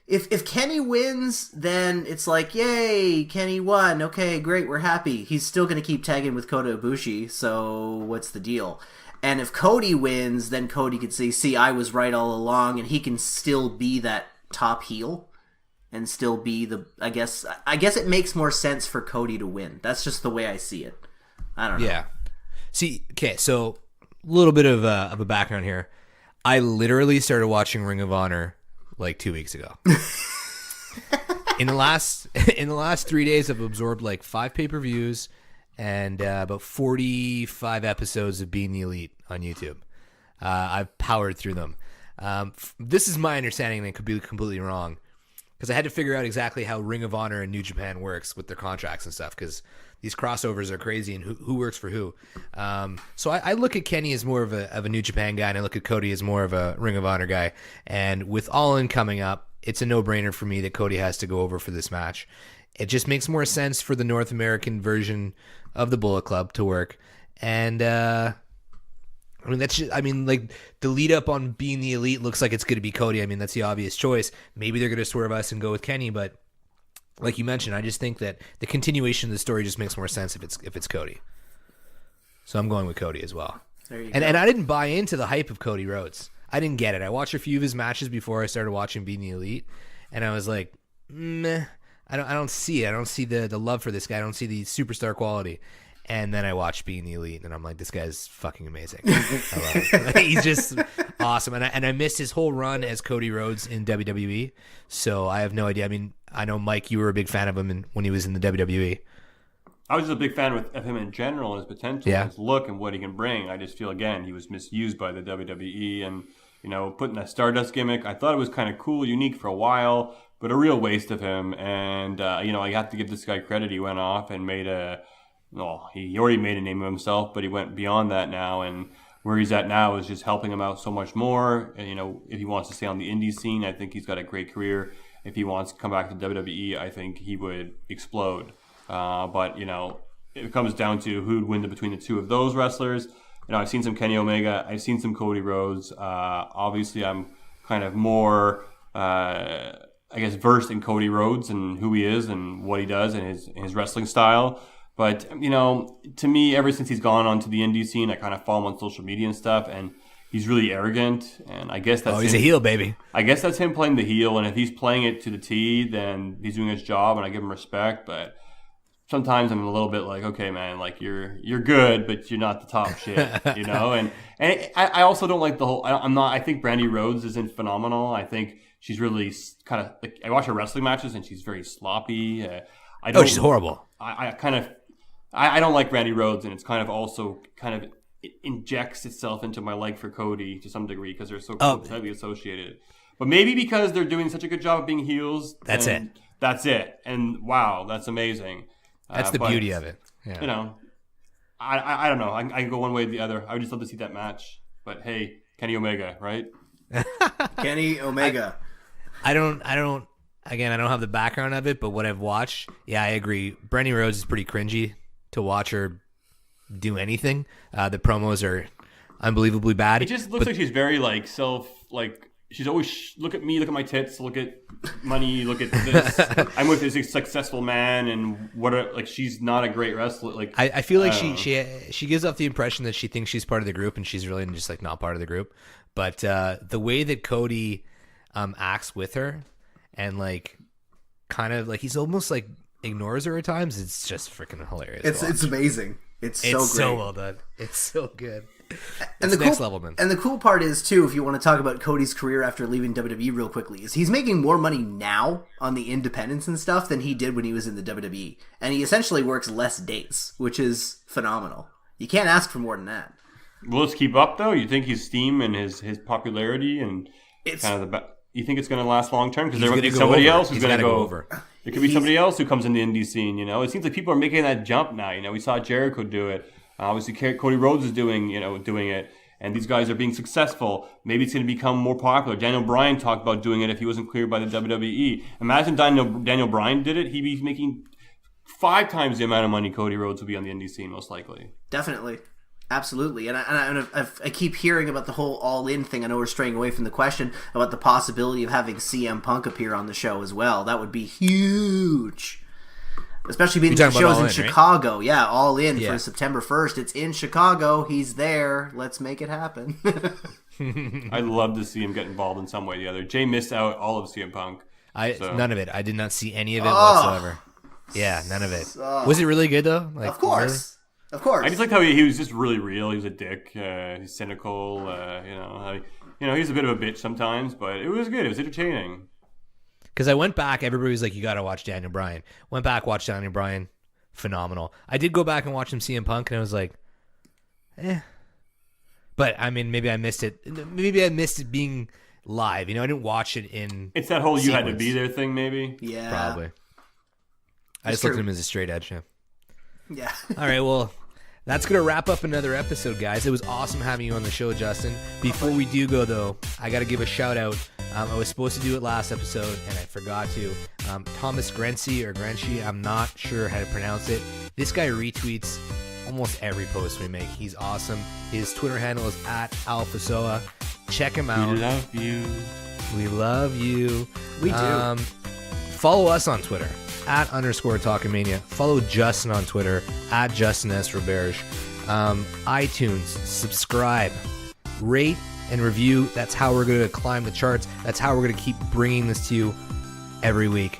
if Kenny wins, then it's like, yay, Kenny won. Okay, great, we're happy. He's still going to keep tagging with Kota Ibushi, so what's the deal? And if Cody wins, then Cody could say, see, I was right all along, and he can still be that top heel and still be the, I guess it makes more sense for Cody to win. That's just the way I see it. I don't know. Yeah. See, okay, so a little bit of a background here. I literally started watching Ring of Honor like 2 weeks ago. in the last 3 days, I've absorbed like 5 pay-per-views and about 45 episodes of Being the Elite on YouTube. I've powered through them. This is my understanding, and it could be completely wrong, because I had to figure out exactly how Ring of Honor and New Japan works with their contracts and stuff, because these crossovers are crazy and who works for who. So I look at Kenny as more of a New Japan guy, and I look at Cody as more of a Ring of Honor guy. And with All In coming up, it's a no-brainer for me that Cody has to go over for this match. It just makes more sense for the North American version of the Bullet Club to work. And I mean, that's just, I mean, like, the lead up on Being the Elite looks like it's going to be Cody. I mean, that's the obvious choice. Maybe they're going to swerve us and go with Kenny, but like you mentioned, I just think that the continuation of the story just makes more sense if it's Cody. So I'm going with Cody as well. There you and go. And I didn't buy into the hype of Cody Rhodes. I didn't get it. I watched a few of his matches before I started watching Being the Elite, and I was like, meh. I don't see it. I don't see the love for this guy. I don't see the superstar quality. And then I watched Being the Elite, and I'm like, this guy's fucking amazing. I love it. He's just awesome. And I missed his whole run as Cody Rhodes in WWE, so I have no idea. I mean, I know, Mike, you were a big fan of him when he was in the WWE. I was just a big fan of him in general, and his potential, his look, and what he can bring. I just feel, again, he was misused by the WWE, and, you know, putting that Stardust gimmick, I thought it was kind of cool, unique for a while, but a real waste of him. And, you know, I have to give this guy credit. He went off and made he already made a name of himself, but he went beyond that now, and where he's at now is just helping him out so much more. And, you know, if he wants to stay on the indie scene, I think he's got a great career. If he wants to come back to WWE, I think he would explode. But, you know, it comes down to who'd win between the two of those wrestlers. You know, I've seen some Kenny Omega. I've seen some Cody Rhodes. Obviously, I'm kind of more, I guess, versed in Cody Rhodes and who he is and what he does and his wrestling style. But, you know, to me, ever since he's gone onto the indie scene, I kind of follow him on social media and stuff, and he's really arrogant, and I guess that's he's a heel, baby. I guess that's him playing the heel, and if he's playing it to the T, then he's doing his job, and I give him respect. But sometimes I'm a little bit like, okay, man, like you're good, but you're not the top shit, you know. And I also don't like the whole. I think Brandy Rhodes isn't phenomenal. I think she's really kind of like, I watch her wrestling matches, and she's very sloppy. She's horrible. I don't like Brandy Rhodes, and it's kind of also it injects itself into my like for Cody to some degree because they're so tightly associated. But maybe because they're doing such a good job of being heels. That's it. And wow, that's amazing. That's the beauty of it. Yeah. You know, I don't know. I can go one way or the other. I would just love to see that match. But hey, Kenny Omega, right? Kenny Omega. I don't have the background of it, but what I've watched, yeah, I agree. Brandy Rhodes is pretty cringy to watch her do anything. The promos are unbelievably bad. It just looks like she's very she's always look at me, look at my tits, look at money, look at this. I'm with this successful man, and she's not a great wrestler. Like I feel like she gives off the impression that she thinks she's part of the group, and she's really just like not part of the group. But the way that Cody acts with her, and like kind of like he's almost like ignores her at times. It's just freaking hilarious. It's amazing. It's so great. So well done. It's so good. And it's next level, man. And the cool part is too, if you want to talk about Cody's career after leaving WWE real quickly, is he's making more money now on the independents and stuff than he did when he was in the WWE, and he essentially works less dates, which is phenomenal. You can't ask for more than that. Will this keep up though? You think his steam and his popularity and it's kind of you think it's going to last long term? Because there might be somebody else who's going to go over. There could be somebody else who comes in the indie scene. You know, it seems like people are making that jump now. You know, we saw Jericho do it. Obviously, Cody Rhodes is doing it, and these guys are being successful. Maybe it's going to become more popular. Daniel Bryan talked about doing it if he wasn't cleared by the WWE. Imagine Daniel Bryan did it; he'd be making 5 times the amount of money Cody Rhodes would be on the indie scene, most likely. Definitely. Absolutely. And I keep hearing about the whole all-in thing. I know we're straying away from the question about the possibility of having CM Punk appear on the show as well. That would be huge. Especially being the show's in Chicago. Right? Yeah, All In for September 1st. It's in Chicago. He's there. Let's make it happen. I'd love to see him get involved in some way or the other. Jay missed out all of CM Punk. None of it. I did not see any of it whatsoever. Yeah, none of it. Was it really good, though? Like, of course. Really? Of course. I just liked how he was just really real. He was a dick. He's cynical. He's a bit of a bitch sometimes, but it was good. It was entertaining. Because I went back, everybody was like, you got to watch Daniel Bryan. Went back, watched Daniel Bryan. Phenomenal. I did go back and watch him CM Punk, and I was like, But, I mean, maybe I missed it. Maybe I missed it being live. I didn't watch it in It's that whole sequence. You had to be there thing, maybe? Yeah. Probably. I just looked at him as a straight edge, Yeah. All right, well, that's going to wrap up another episode, guys. It was awesome having you on the show, Justin. Before we do go, though, I got to give a shout-out. I was supposed to do it last episode, and I forgot to. Thomas Grency, I'm not sure how to pronounce it. This guy retweets almost every post we make. He's awesome. His Twitter handle is @AlphaSoa. Check him out. We love you. We love you. We do. Follow us on Twitter. @_Talkamania. Follow Justin on Twitter @Justin S. Roberge. iTunes, subscribe, rate, and review. That's how we're going to climb the charts. That's how we're going to keep bringing this to you every week.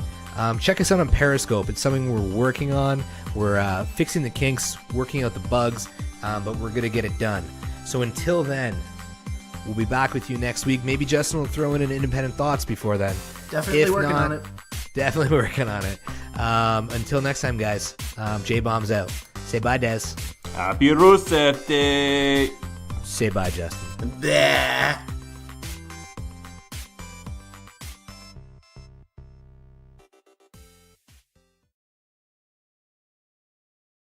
Check us out on Periscope. It's something we're working on. We're fixing the kinks, working out the bugs, but we're going to get it done. So until then, we'll be back with you next week. Maybe Justin will throw in an independent thoughts before then. Definitely working on it. Definitely working on it. Until next time, guys. J-Bomb's out. Say bye, Des. Happy Rusev Day. Say bye, Justin. Bleh.